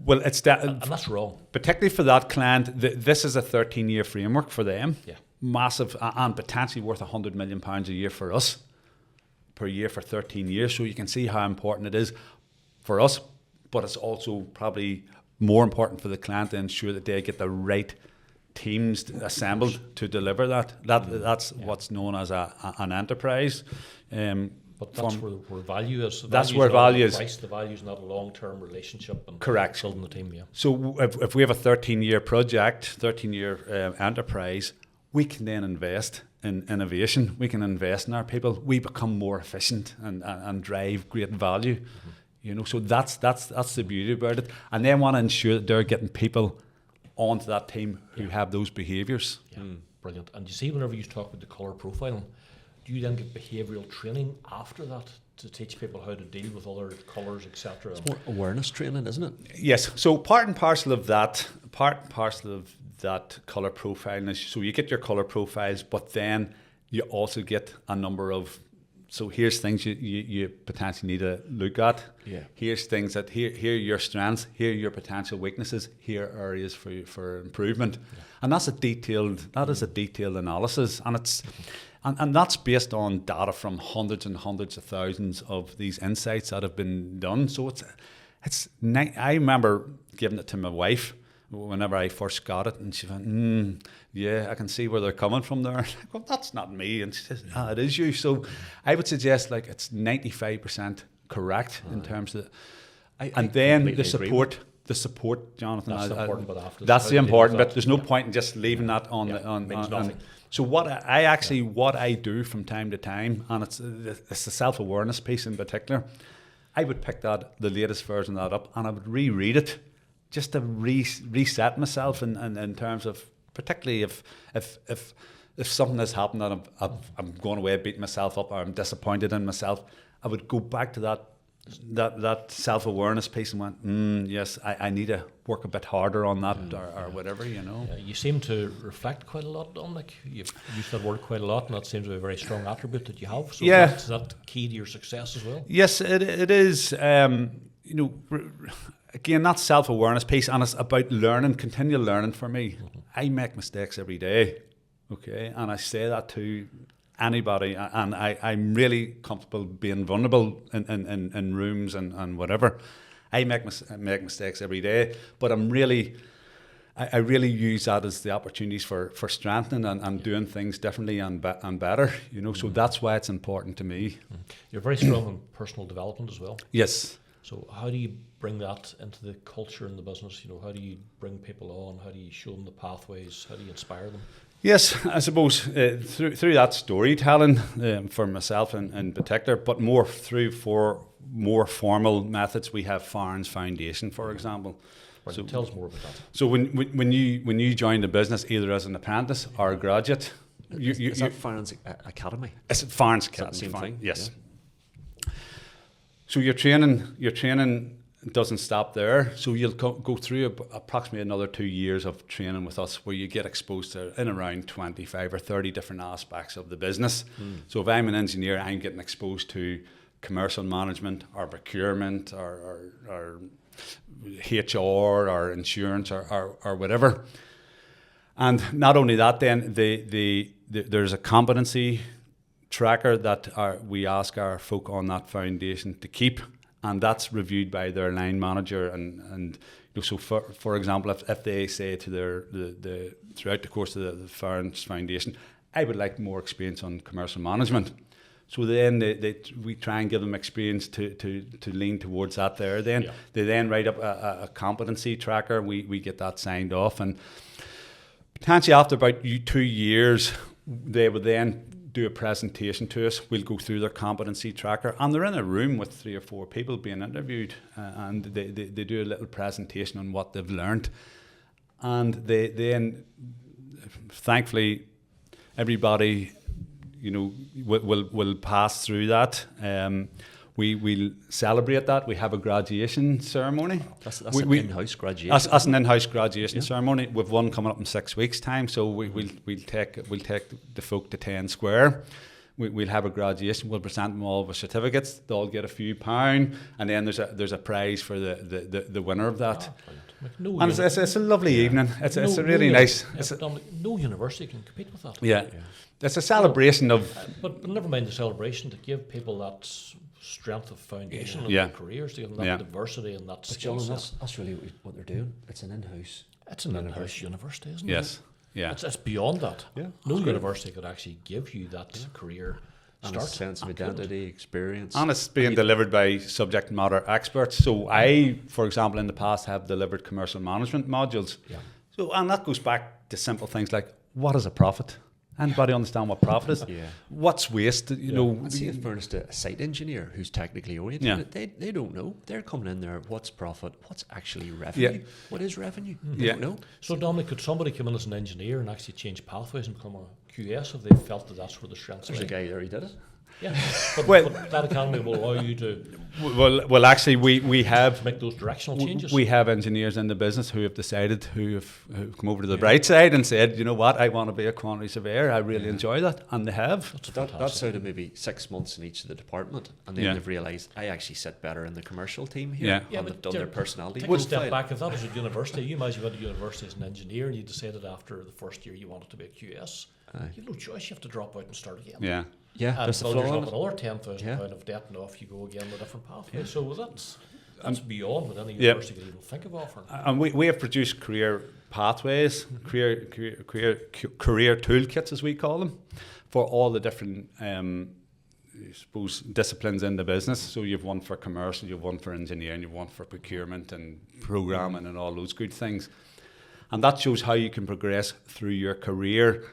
Well, it's that, and that's wrong. Particularly for that client, this is a 13-year framework for them. Yeah. Massive, and potentially worth £100 million a year for us, per year for 13 years. So you can see how important it is for us, but it's also probably more important for the client to ensure that they get the right teams assembled to deliver that. That's what's known as an enterprise. But that's where value is. That's where value is. Price. The value is not a long-term relationship. And correct. Building the team, yeah. So if we have a 13-year project, 13-year enterprise, we can then invest in innovation. We can invest in our people. We become more efficient and drive great value. You know, so that's the beauty about it. And they want to ensure that they're getting people onto that team who have those behaviours. Yeah, brilliant. And you see, whenever you talk about the colour profiling, do you then get behavioural training after that to teach people how to deal with other colours, etc.? It's more awareness training, isn't it? Yes. So part and parcel of that colour profiling is, so you get your colour profiles, but then you also get a number of, so here's things you potentially need to look at. Yeah. Here's things that here are your strengths, here are your potential weaknesses, here are areas for improvement. Yeah. And that is a detailed analysis, and it's and that's based on data from hundreds and hundreds of thousands of these insights that have been done. So I remember giving it to my wife whenever I first got it, and she went, yeah, I can see where they're coming from there. I go, that's not me. And she says, it is you. So I would suggest it's 95% correct in terms of, and then the support, Jonathan. That's the important bit after. That's the important bit. There's no point in just leaving that on nothing. So what I do from time to time, and it's the self-awareness piece in particular, I would pick the latest version of that up, and I would reread it just to reset myself in terms of, particularly if something has happened and I'm going away beating myself up, or I'm disappointed in myself, I would go back to that self-awareness piece and went, yes, I need to work a bit harder on that, or whatever, you know. Yeah, you seem to reflect quite a lot, Dominic. You've used that word quite a lot, and that seems to be a very strong attribute that you have. So is that key to your success as well? Yes, it is. Again, that self-awareness piece, and it's about learning, continual learning for me. I make mistakes every day, okay, and I say that to anybody, and I'm really comfortable being vulnerable in rooms and whatever. I make mistakes every day, but I really use that as the opportunities for strengthening and doing things differently and better, you know. So that's why it's important to me. You're very strong in personal development as well. Yes. So how do you bring that into the culture in the business? You know, how do you bring people on? How do you show them the pathways? How do you inspire them? Yes, I suppose through that storytelling for myself in particular, but more through for more formal methods. We have Farrans Foundation, for example. So tell us more about that. So when you join the business, either as an apprentice or a graduate, is that Farrans Academy? It's Farrans Academy. Same thing? Yes. Yeah. So your training doesn't stop there. So you'll go through approximately another 2 years of training with us, where you get exposed to in around 25 or 30 different aspects of the business. So if I'm an engineer, I'm getting exposed to commercial management or procurement or HR or insurance or whatever. And not only that, then there's a competency tracker that we ask our folk on that foundation to keep, and that's reviewed by their line manager. And so for example, if they say to the throughout the course of the Farrans Foundation, I would like more experience on commercial management. So then we try and give them experience to lean towards that there. Then they then write up a competency tracker. We get that signed off, and potentially after about 2 years, they would then do a presentation to us. We'll go through their competency tracker, and they're in a room with 3 or 4 people being interviewed, and they do a little presentation on what they've learned. And they then, thankfully, everybody, will pass through that. We'll celebrate that. We have a graduation ceremony. That's an in-house graduation. That's an in-house graduation ceremony. We've one coming up in 6 weeks' time. So we'll take the folk to 10 Square. We'll have a graduation. We'll present them all with certificates. They'll get a few pound, and then there's a prize for the winner of that. And it's a lovely evening. It's a really nice. No university can compete with that. Yeah. It's a celebration of. But never mind the celebration, to give people that strength of foundation of their careers, to give them that diversity and that skill set. That's really what they're doing. It's an in-house. It's an in-house university, isn't it? Yes. Yeah. It's beyond that. Yeah. No university could actually give you that career And start. a sense of identity, experience. And it's being delivered by subject matter experts. So I, for example, in the past have delivered commercial management modules. Yeah. So, and that goes back to simple things like, what is a profit? Anybody understand what profit is? Yeah. What's waste? And see, in fairness to a site engineer who's technically oriented, they don't know. They're coming in there, what's profit? What's actually revenue? Yeah. What is revenue? They Yeah. don't know. So, Dominic, could somebody come in as an engineer and actually change pathways and become a QS if they felt that that's where the strengths There's lay? a guy there, he did it. Yeah, but that academy will allow you to Well, actually, we have make those directional changes. We have engineers in the business who have decided, who have come over to the bright side and said, you know what, I want to be a quantity surveyor. I really enjoy that, and they have. That's out of maybe 6 months in each of the department, and then they've realised I actually sit better in the commercial team here. Yeah. And they've done their personality. Take a step back. If that was at university, you imagine you went to university as an engineer and you decided after the first year you wanted to be a QS. You have no choice. You have to drop out and start again. Yeah. Yeah, And there's the build flaw yourself in it. another £10,000 of debt, and off you go again with a different pathway. So that's beyond what any Yeah. university could even think of offering. And we have produced career pathways, career toolkits, as we call them, for all the different, I suppose, disciplines in the business. So you've one for commercial, you've one for engineering, you've one for procurement and programming and all those good things. And that shows how you can progress through your career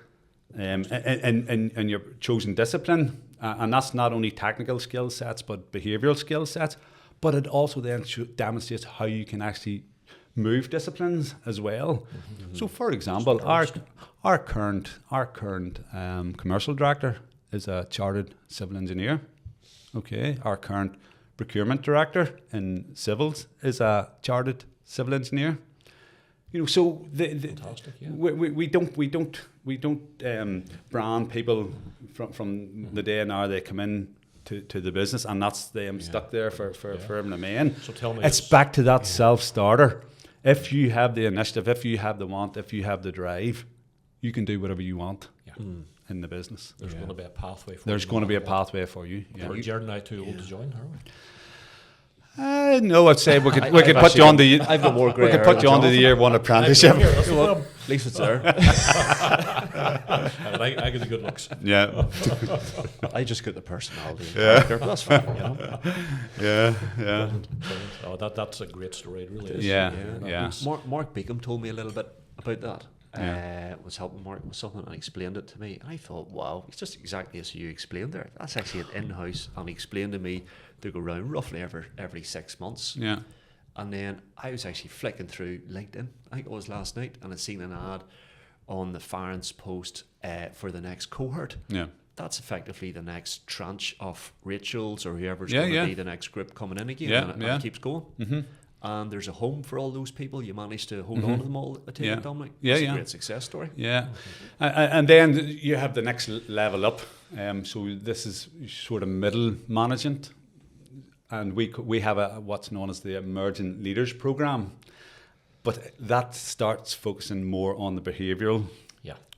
in your chosen discipline. And that's not only technical skill sets, but behavioural skill sets. But it also then demonstrates how you can actually move disciplines as well. So, for example, our current commercial director is a chartered civil engineer. Okay, our current procurement director in civils is a chartered civil engineer. So Fantastic, yeah. we don't brand people from the day and hour they come in to the business, and that's them stuck there for them to remain. So tell me, it's back to that self-starter. If you have the initiative, if you have the want, if you have the drive, you can do whatever you want in the business. There's going to be a pathway for There's you. going to be a pathway for you. Yeah. Are Gerard and I too old to join, are we? No, I'd say we could put you on the. I've got more grey We could hair put than you on to the Jonathan. year one apprenticeship. At least it's there. I get the good looks. Yeah, I just got the personality. Yeah. But that's fine. yeah. Oh, that's a great story. It really is. Yeah. Mark Beacom told me a little bit about that. Was helping Mark with something and explained it to me, and I thought, wow, it's just exactly as you explained there. That's actually an in-house, and he explained to me they go round roughly every 6 months. Yeah. And then I was actually flicking through LinkedIn, I think it was last night, and I'd seen an ad on the Farrans post for the next cohort. Yeah. That's effectively the next tranche of Rachel's or whoever's Yeah, going to yeah. be the next group coming in again, Yeah, and yeah. it keeps going. Mm-hmm. And there's a home for all those people. You managed to hold on to them all, I take Yeah. it, Dominic. Yeah, It's yeah. a great success story. Yeah, and then you have the next level up. So this is sort of middle management. and we have what's known as the Emerging Leaders Programme, but that starts focusing more on the behavioural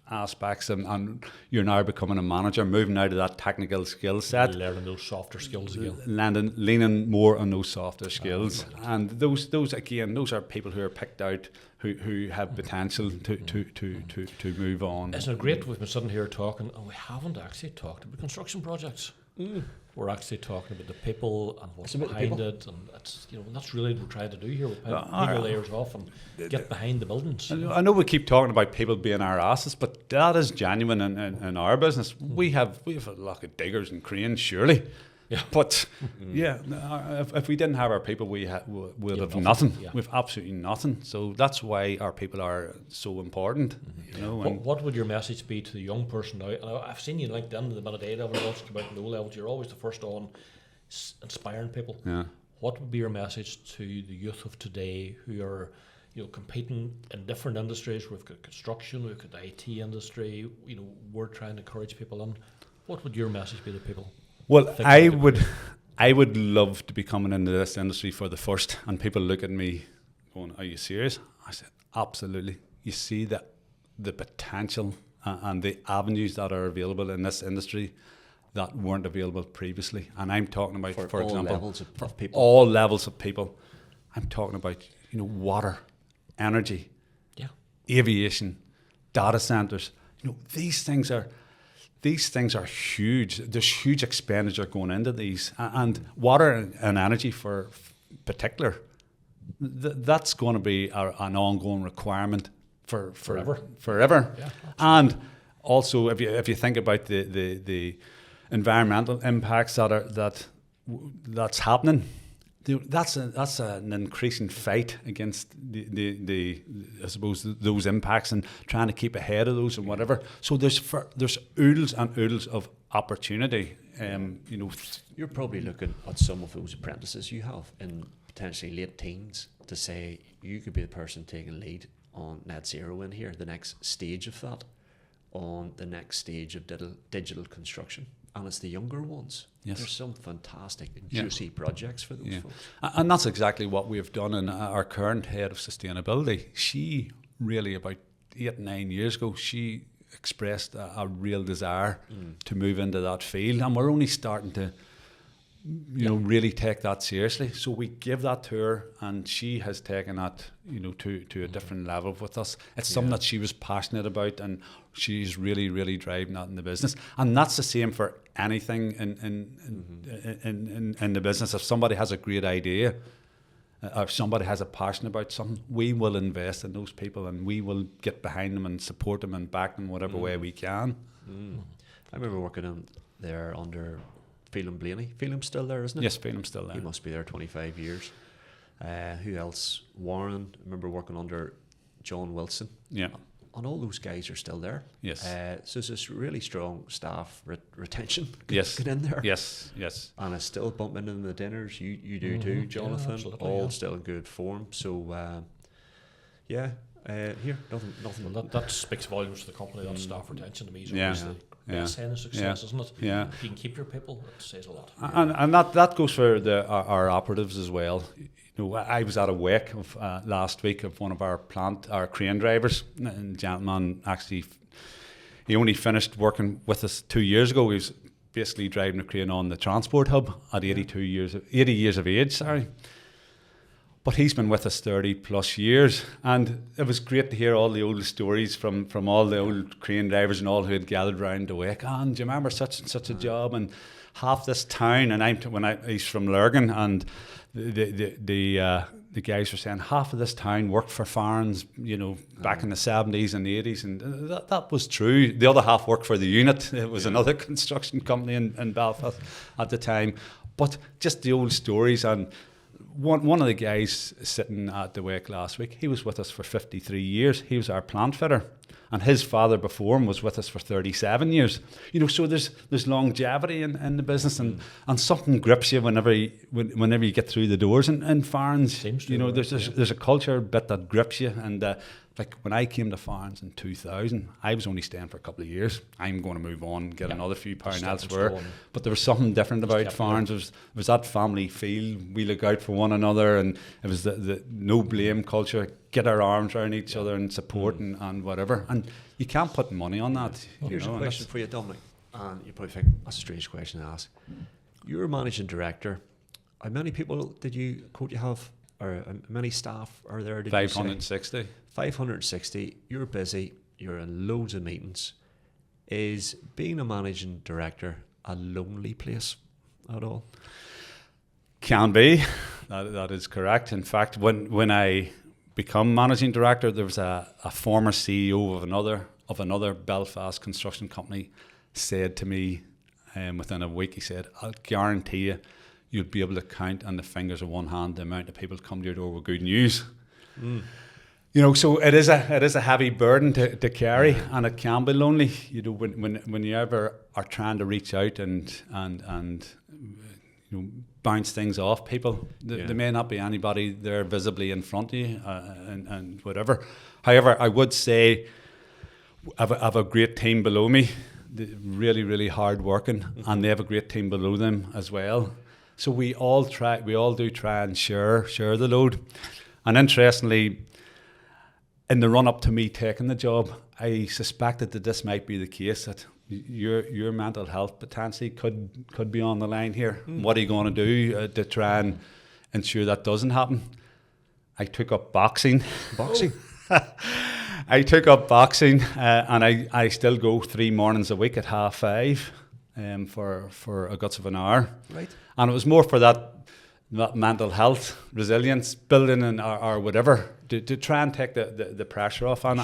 aspects, and you're now becoming a manager, moving out of that technical skill set, learning those softer skills again, leaning more on those softer skills, and those again, those are people who are picked out who have potential to move on. Isn't it great? We've been sitting here talking, and we haven't actually talked about construction projects. We're actually talking about the people and what's behind it, and it's, that's really what we're trying to do here. We peel layers off and get behind the buildings. I know we keep talking about people being our asses, but that is genuine in our business. We have a lot of diggers and cranes, surely. Yeah. But if we didn't have our people, we'd have nothing. Yeah. We've absolutely nothing. So that's why our people are so important. What would your message be to the young person now? And I've seen you LinkedIn, the minute A level results come out, no levels. You're always the first on inspiring people. Yeah. What would be your message to the youth of today who are competing in different industries? We've got construction, we've got the IT industry. We're trying to encourage people in. What would your message be to people? Well, I would love to be coming into this industry for the first, and people look at me going, "Are you serious?" I said, "Absolutely." You see the potential and the avenues that are available in this industry that weren't available previously, and I'm talking about, for example, levels of people. All levels of people. I'm talking about water, energy, aviation, data centers. These things are huge. There's huge expenditure going into these, and water and energy for particular. That's going to be an ongoing requirement for forever. Yeah, and also, if you think about the environmental impacts that's happening, that's an increasing fight against the I suppose those impacts, and trying to keep ahead of those and whatever. So there's oodles and oodles of opportunity. You're probably looking at some of those apprentices you have in potentially late teens to say you could be the person taking lead on net zero in here, the next stage of that, on the next stage of digital construction. And it's the younger ones. Yes. There's some fantastic and juicy projects for those folks. And that's exactly what we've done. And our current head of sustainability, she really, about 8-9 years ago, she expressed a real desire to move into that field. And we're only starting to really take that seriously. So we give that to her, and she has taken that, to a different level with us. It's something that she was passionate about, and she's really, really driving that in the business. And that's the same for anything in the business. If somebody has a great idea, or somebody has a passion about something, we will invest in those people, and we will get behind them and support them and back them whatever way we can. I remember working in there under Phelim Blaney. Phelim's still there, isn't it? Yes, Phelim's still there. He must be there 25 years. Who else? Warren. I remember working under John Wilson. Yeah. And all those guys are still there. Yes. So there's this really strong staff retention. Yes. Get in there. Yes. And I still bump into them in the dinners. You do too, Jonathan. All still in good form. So, here, nothing. Well, that speaks volumes to the company. That staff retention to me is always the sign of success, isn't it? Yeah. If you can keep your people, it says a lot. And that goes for our operatives as well. I was at a wake of last week of one of our crane drivers, and the gentleman actually, he only finished working with us 2 years ago. He was basically driving a crane on the transport hub at 80 years of age. Sorry. But he's been with us 30 plus years, and it was great to hear all the old stories from all the old crane drivers and all who had gathered round the wake. And do you remember such and such a job? And half this town, and he's from Lurgan, and the guys were saying half of this town worked for Farrans, back in the 70s and 80s, and that was true. The other half worked for the unit. It was another construction company in Belfast at the time. But just the old stories. And one of the guys sitting at the wake last week, he was with us for 53 years. He was our plant fitter, and his father before him was with us for 37 years. So there's longevity in the business, and something grips you whenever you get through the doors. And Farrans, there's a culture bit that grips you, and like when I came to Farrans in 2000, I was only staying for a couple of years. I'm going to move on, get another few pound elsewhere. But there was something different about Farrans. It was that family feel. We look out for one another, and it was the no blame culture. Get our arms around each other and support and whatever. And you can't put money on that. Here's a question for you, Dominic. And you probably think that's a strange question to ask. You're a managing director. How many people did you have? Or how many staff are there? 560. 560. You're busy. You're in loads of meetings. Is being a managing director a lonely place at all? Can be. That is correct. In fact, when I become managing director, there was a former CEO of another Belfast construction company said to me within a week, he said, "I'll guarantee you'll be able to count on the fingers of one hand the amount of people come to your door with good news." So it is a heavy burden to carry, and it can be lonely. When you ever are trying to reach out and bounce things off people, there may not be anybody there visibly in front of you, and whatever. However, I would say I have a great team below me, really, really hard working, and they have a great team below them as well. So we all do try and share the load. And interestingly, in the run up to me taking the job, I suspected that this might be the case, that your mental health potentially could be on the line here. What are you going to do to try and ensure that doesn't happen? I took up boxing. I took up boxing, and I still go 3 mornings a week at 5:30 for a guts of an hour. Right. And it was more for that mental health, resilience, building or whatever, to try and take the pressure off. And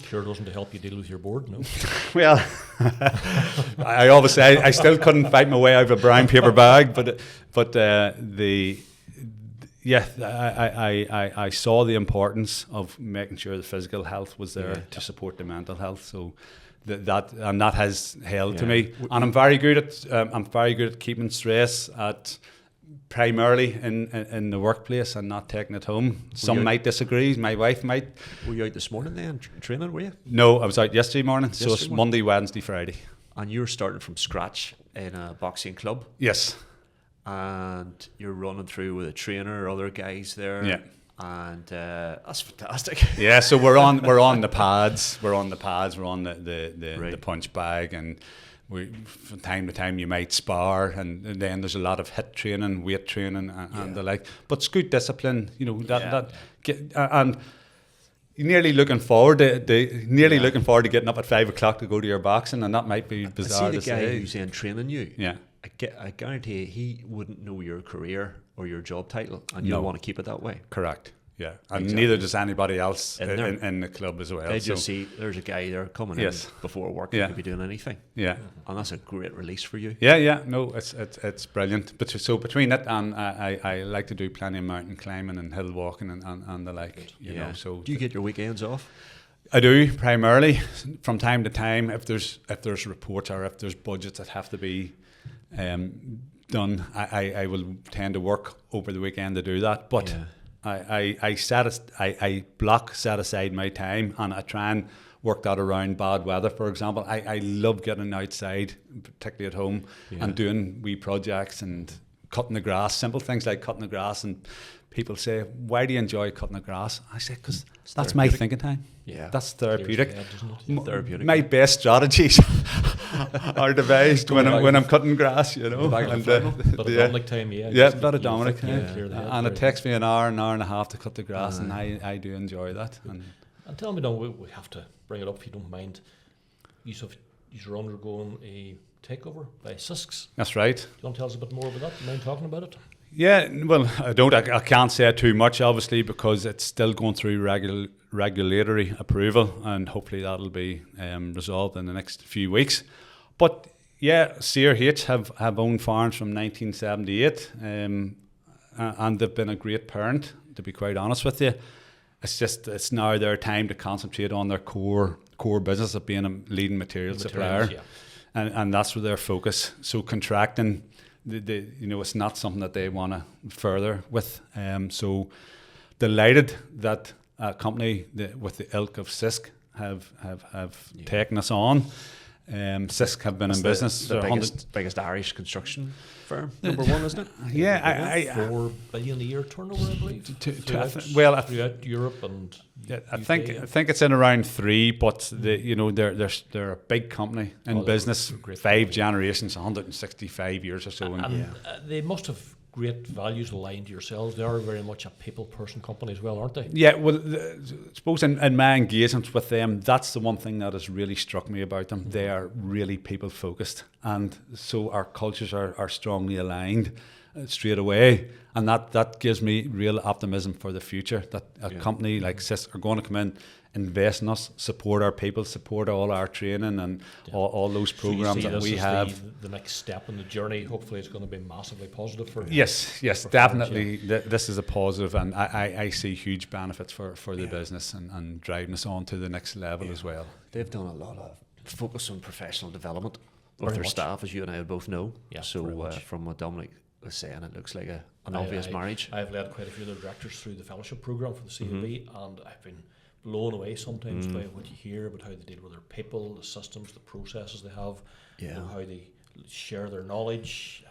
Sure doesn't to help you deal with your board, no? Well, I still couldn't fight my way out of a brown paper bag, but I saw the importance of making sure the physical health was there to support the mental health. So that has held to me, and I'm very good at keeping stress primarily in the workplace and not taking it home. Some might disagree. My wife might. Were you out this morning then training? Were you? No, I was out yesterday morning. So it's Monday, Wednesday, Friday. And you're starting from scratch in a boxing club. Yes. And you're running through with a trainer or other guys there. Yeah. And that's fantastic. Yeah, so we're on the pads. We're on the punch bag, and from time to time you might spar, and then there's a lot of HIIT training, weight training, and the like. But it's good discipline, and you're nearly looking forward to getting up at 5 o'clock to go to your boxing, and that might be bizarre to say. I see the guy who's in training you. Yeah. I guarantee he wouldn't know your career or your job title, and you'll want to keep it that way. Correct. Yeah, and neither does anybody else in the club as well. They just see there's a guy there coming in before work and could be doing anything. Yeah, and that's a great release for you. Yeah. No, it's brilliant. But so between it and I like to do plenty of mountain climbing and hill walking and the like. You know. So do you get your weekends off? I do, primarily. From time to time, if there's reports or if there's budgets that have to be done, I will tend to work over the weekend to do that. But I set aside my time, and I try and work that around bad weather. For example, I love getting outside, particularly at home, and doing wee projects and cutting the grass, simple things like cutting the grass. And people say, "Why do you enjoy cutting the grass?" I say, "Because that's my thinking time." Yeah, that's therapeutic. Therapeutic. My best strategies are devised when I'm cutting grass, you know. And Dominic time, about a Dominic time, and it takes me an hour and a half to cut the grass, and I do enjoy that. And tell me now, we have to bring it up if you don't mind. You're undergoing a takeover by Sisk. That's right. Do you want to tell us a bit more about that? Do you mind talking about it? Yeah, well, I can't say too much, obviously, because it's still going through regulatory approval, and hopefully that'll be resolved in the next few weeks. But yeah, CRH have owned Farrans from 1978, and they've been a great parent, to be quite honest with you. It's now their time to concentrate on their core business of being a leading materials supplier, and that's where their focus. So contracting, it's not something that they want to further with. So delighted that a company with the ilk of Sisk have taken us on. Sisk have been in business. The They're biggest Irish construction firm, number one, isn't it? Yeah, I 4 billion a year turnover, I believe. Throughout Europe and I UK. think it's in around 3, but they're a big company in business. great 5 company. generations, 165 years or so. And they must have great values aligned to yourselves. They are very much a people person company as well, aren't they? Yeah, well, I suppose in my engagements with them, that's the one thing that has really struck me about them. They are really people focused, and so our cultures are strongly aligned straight away, and that gives me real optimism for the future. That a company like Sisk are going to come in, invest in us, support our people, support all our training and all those programs that we have. The next step in the journey, hopefully, it's going to be massively positive for. Yes, definitely. This is a positive, and I see huge benefits for the business and driving us on to the next level as well. They've done a lot of focus on professional development with Very their much. staff, as you and I both know. Yeah, so very much. from what Dominic was saying, it looks like an obvious marriage. I've led quite a few of their directors through the fellowship program for the CAB, and I've been blown away sometimes by what you hear about how they deal with their people, the systems, the processes they have, how they share their knowledge,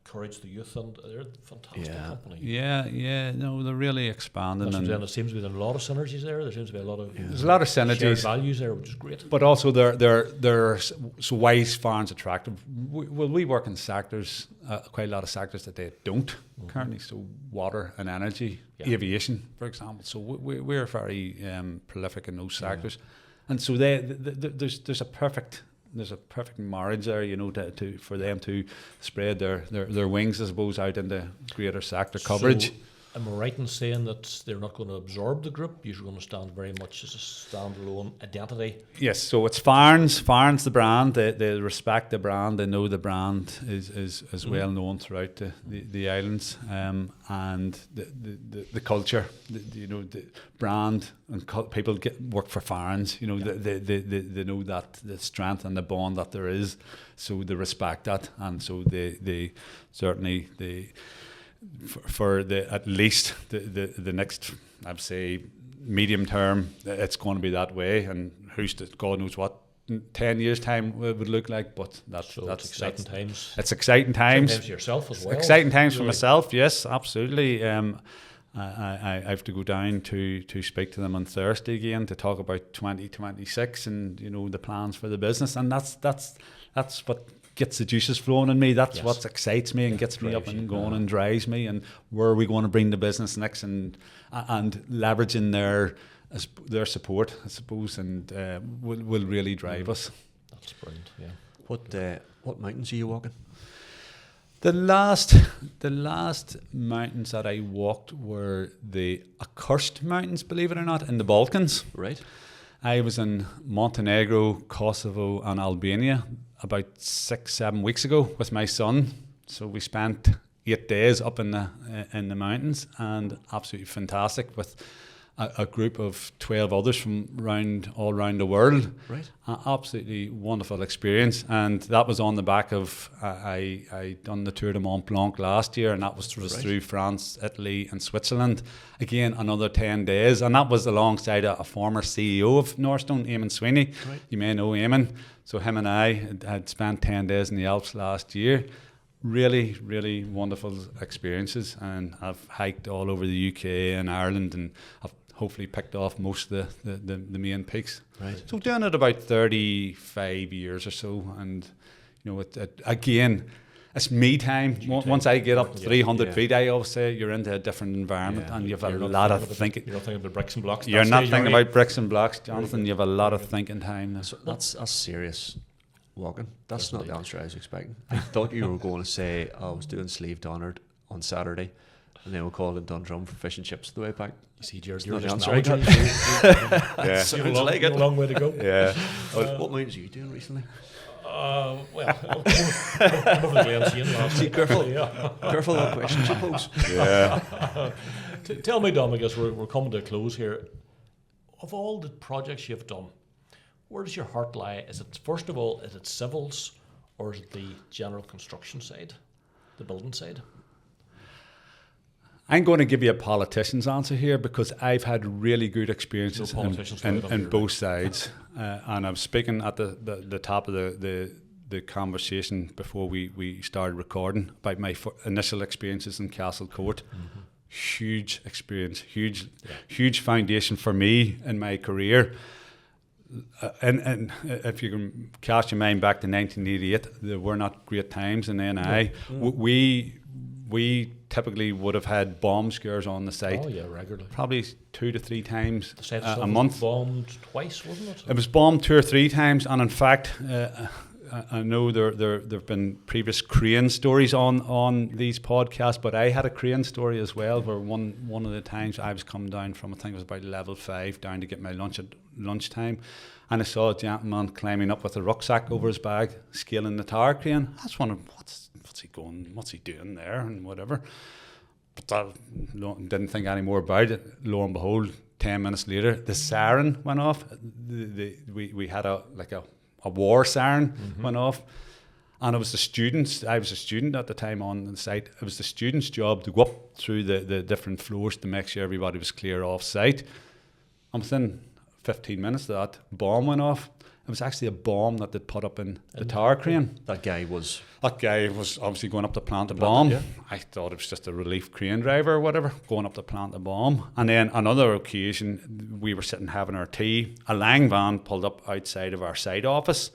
encourage the youth, and they're a fantastic company. Yeah, no, they're really expanding. And it seems to be a lot of synergies there. There seems to be a lot of there's a lot of synergies, shared values there, which is great. but also so why is Farrans attractive? We work in sectors, quite a lot of sectors that they don't currently. So water and energy, aviation, for example. So we're very prolific in those sectors, and so there's a perfect marriage there, for them to spread their wings, I suppose, out into greater sector coverage. So, am I right in saying that they're not going to absorb the group? You're going to stand very much as a standalone identity. Yes, so it's Farrans the brand. They respect the brand. They know the brand is well known throughout the islands, and the culture, the brand and people work for Farrans. They know that the strength and the bond that there is, so they respect that, and so they certainly for at least the next, I'd say, medium term, it's going to be that way, and God knows what 10 years time would look like, but that's exciting times. It's exciting times. Exciting times for yourself as well. Exciting times for myself, yes, absolutely. I have to go down to speak to them on Thursday again to talk about 2026 and the plans for the business, and that's what gets the juices flowing in me. That's what excites me and gets me up and going and drives me, and where are we going to bring the business next, and leveraging their support, I suppose, and will really drive us. That's brilliant. Yeah. What mountains are you walking? The last mountains that I walked were the accursed mountains, believe it or not, in the Balkans. Right. I was in Montenegro, Kosovo and Albania about 6-7 weeks ago with my son. So we spent 8 days up in the mountains, and absolutely fantastic with a group of 12 others from all around the world. Right. Absolutely wonderful experience, and that was on the back of I done the Tour de Mont Blanc last year, and that was through France, Italy and Switzerland. Again, another 10 days, and that was alongside a former CEO of Northstone, Eamon Sweeney. Right. You may know Eamon. So him and I had spent 10 days in the Alps last year. Really, really wonderful experiences, and I've hiked all over the UK and Ireland, and I've hopefully picked off most of the main peaks. Right. So doing it about 35 years or so, and again, it's me time. Once I get up 300 feet, I always say you're into a different environment, and you have a lot of thinking. You're not thinking about bricks and blocks. You're not thinking about bricks and blocks, Jonathan. You have a lot of thinking time. So that's serious walking. That's not the answer I was expecting. I thought you were going to say I was doing Sleeve Donard on Saturday, and then we'll call it Dundrum for fish and chips the way back. You see, Gerard, You're you're just just not Yeah. Sounds like it. a long way to go. Yeah. What mountains are you doing recently? Well, I'm over the Glen last See, week. careful. Yeah. Careful what questions you pose. Yeah. Tell me, Dom, I guess we're coming to a close here. Of all the projects you've done, where does your heart lie? Is it, first of all, is it civils, or is it the general construction side, the building side? I'm going to give you a politician's answer here because I've had really good experiences No politicians in both sides. And I was speaking at the top of the conversation before we started recording about my initial experiences in CastleCourt. Mm-hmm. Huge experience, huge foundation for me in my career. And if you can cast your mind back to 1988, there were not great times in NI. No. We typically would have had bomb scares on the site. Oh yeah, regularly. Probably 2 to 3 times The site a month. Bombed twice, wasn't it? It was bombed 2 or 3 times, and in fact, I know there've been previous crane stories on these podcasts, but I had a crane story as well, where one of the times I was coming down from, I think it was about level 5, down to get my lunch at lunchtime, and I saw a gentleman climbing up with a rucksack over his back, scaling the tower crane. I was wondering, what's he doing there, and whatever. But I didn't think any more about it. Lo and behold, 10 minutes later, the siren went off. We had a war siren went off, and it was the students. I was a student at the time on the site. It was the students' job to go up through the different floors to make sure everybody was clear off site. And within 15 minutes, that bomb went off. It was actually a bomb that they'd put up in the tower crane. That guy was obviously going up to plant a bomb. Yeah. I thought it was just a relief crane driver or whatever, going up to plant a bomb. And then another occasion, we were sitting having our tea. A Lang van pulled up outside of our site office.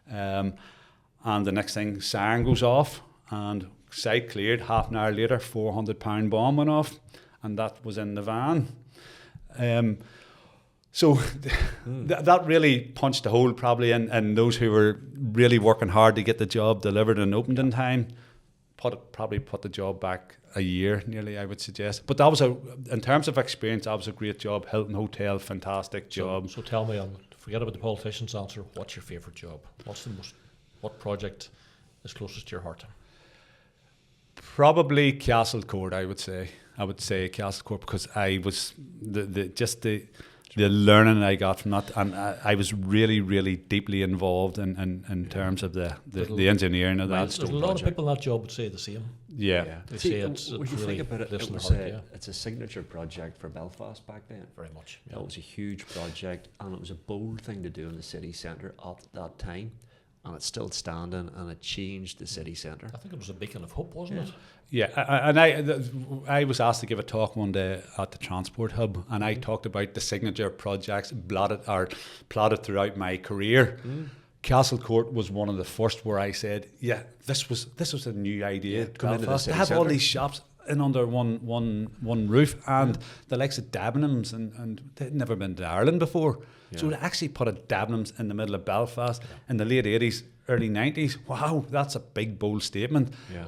And the next thing, siren goes off, and site cleared. Half an hour later, £400 bomb went off, and that was in the van. So that really punched a hole probably in those who were really working hard to get the job delivered and opened in time. Probably put the job back a year nearly, I would suggest. But that was in terms of experience, that was a great job. Hilton Hotel, fantastic job. So tell me, forget about the politician's answer, what's your favourite job? What project is closest to your heart? Probably CastleCourt, I would say. I would say CastleCourt because I was the learning I got from that, and I was really, really deeply involved in terms of the engineering of that. There's a lot of people in that job would say the same. Yeah. They See, say it's when you really think about it, close to the heart, it's a signature project for Belfast back then. Very much. Yeah. That was a huge project, and it was a bold thing to do in the city centre at that time, and it's still standing, and it changed the city centre. I think it was a beacon of hope, wasn't it? Yeah, and I was asked to give a talk one day at the Transport Hub, and I talked about the signature projects plotted throughout my career. CastleCourt was one of the first where I said, yeah, this was a new idea. Come into the Belfast. city To have all centre. these shops in under one roof, and the likes of Debenhams, and they'd never been to Ireland before. So to actually put a Debenhams in the middle of Belfast in the late 80s, early 90s, wow, that's a big, bold statement. Yeah.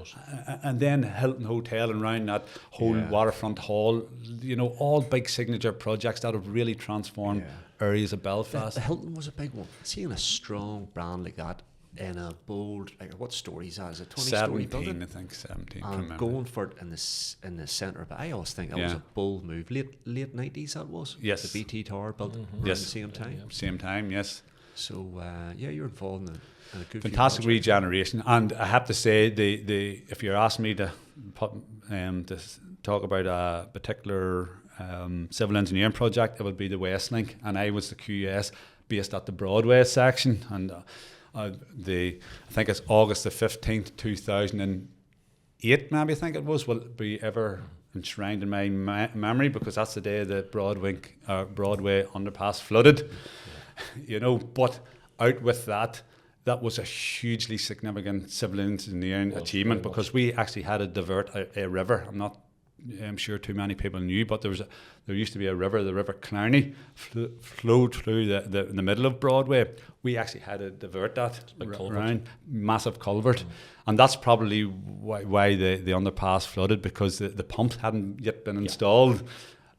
And then Hilton Hotel and around that whole waterfront hall, all big signature projects that have really transformed areas of Belfast. The Hilton was a big one. Seeing a strong brand like that in a bold, what story is that? Is it 20-story 17, building? I think, 17. And going for it in the centre of it, I always think that was a bold move. Late 90s that was. Yes. The BT Tower built around the same time. Same time, yes. So you're involved in a good Fantastic few projects. regeneration, and I have to say, the if you're asking me to talk about a particular civil engineering project, it would be the Westlink, and I was the QS based at the Broadway section, and I think it's August the 15th, 2008, maybe I think it was, will be ever enshrined in my memory, because that's the day the Broadway underpass flooded. But out with that was a hugely significant civil engineering achievement, because we actually had to divert a river. I'm sure too many people knew, but there used to be a river, the River Clarny, flowed through the middle of Broadway. We actually had to divert that around, massive culvert, and that's probably why the underpass flooded, because the pumps hadn't yet been installed.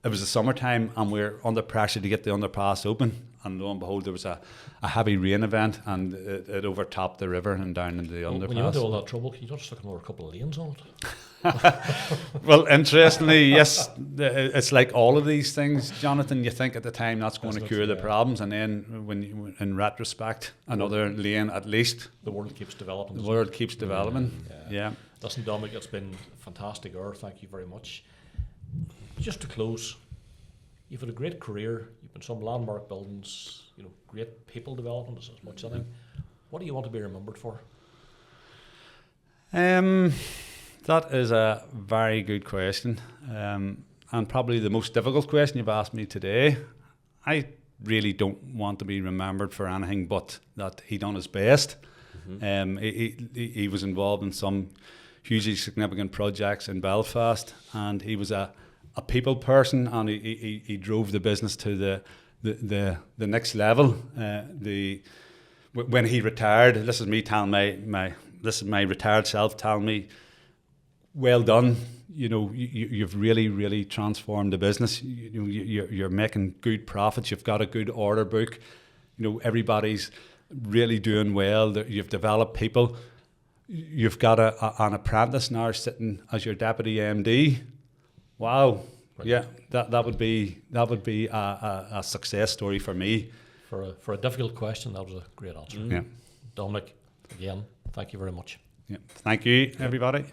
It was the summertime, and we were under pressure to get the underpass open, and lo and behold, there was a heavy rain event, and it overtopped the river and down into the underpass. When you went to all that trouble, you just took another couple of lanes on it. Well, interestingly, yes, it's like all of these things, Jonathan. You think at the time that's going to cure the problems, and then when in retrospect, another lane at least. The world keeps developing. The world keeps developing. Yeah. Listen, Dominic, it's been a fantastic hour. Thank you very much. Just to close, you've had a great career. You've been some landmark buildings. Great people development as much as anything. What do you want to be remembered for? That is a very good question, and probably the most difficult question you've asked me today. I really don't want to be remembered for anything but that he done his best. He was involved in some hugely significant projects in Belfast, and he was a people person, and he drove the business to the next level. When he retired, this is me telling this is my retired self telling me, well done. You've really transformed the business. You're making good profits. You've got a good order book. Everybody's really doing well. You've developed people. You've got an apprentice now sitting as your deputy MD. Wow. Right. Yeah, that would be a success story for me. For a difficult question, that was a great answer. Yeah. Dominic, again, thank you very much. Yeah. Thank you, everybody.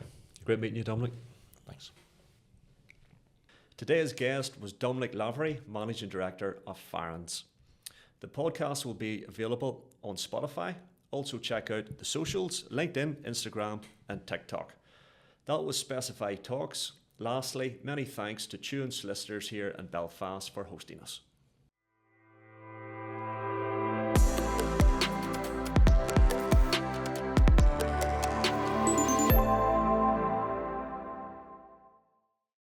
Great meeting you, Dominic. Thanks. Today's guest was Dominic Lavery, Managing Director of Farrans. The podcast will be available on Spotify. Also check out the socials, LinkedIn, Instagram and TikTok. That was Specify Talks. Lastly, many thanks to Tuan Solicitors here in Belfast for hosting us.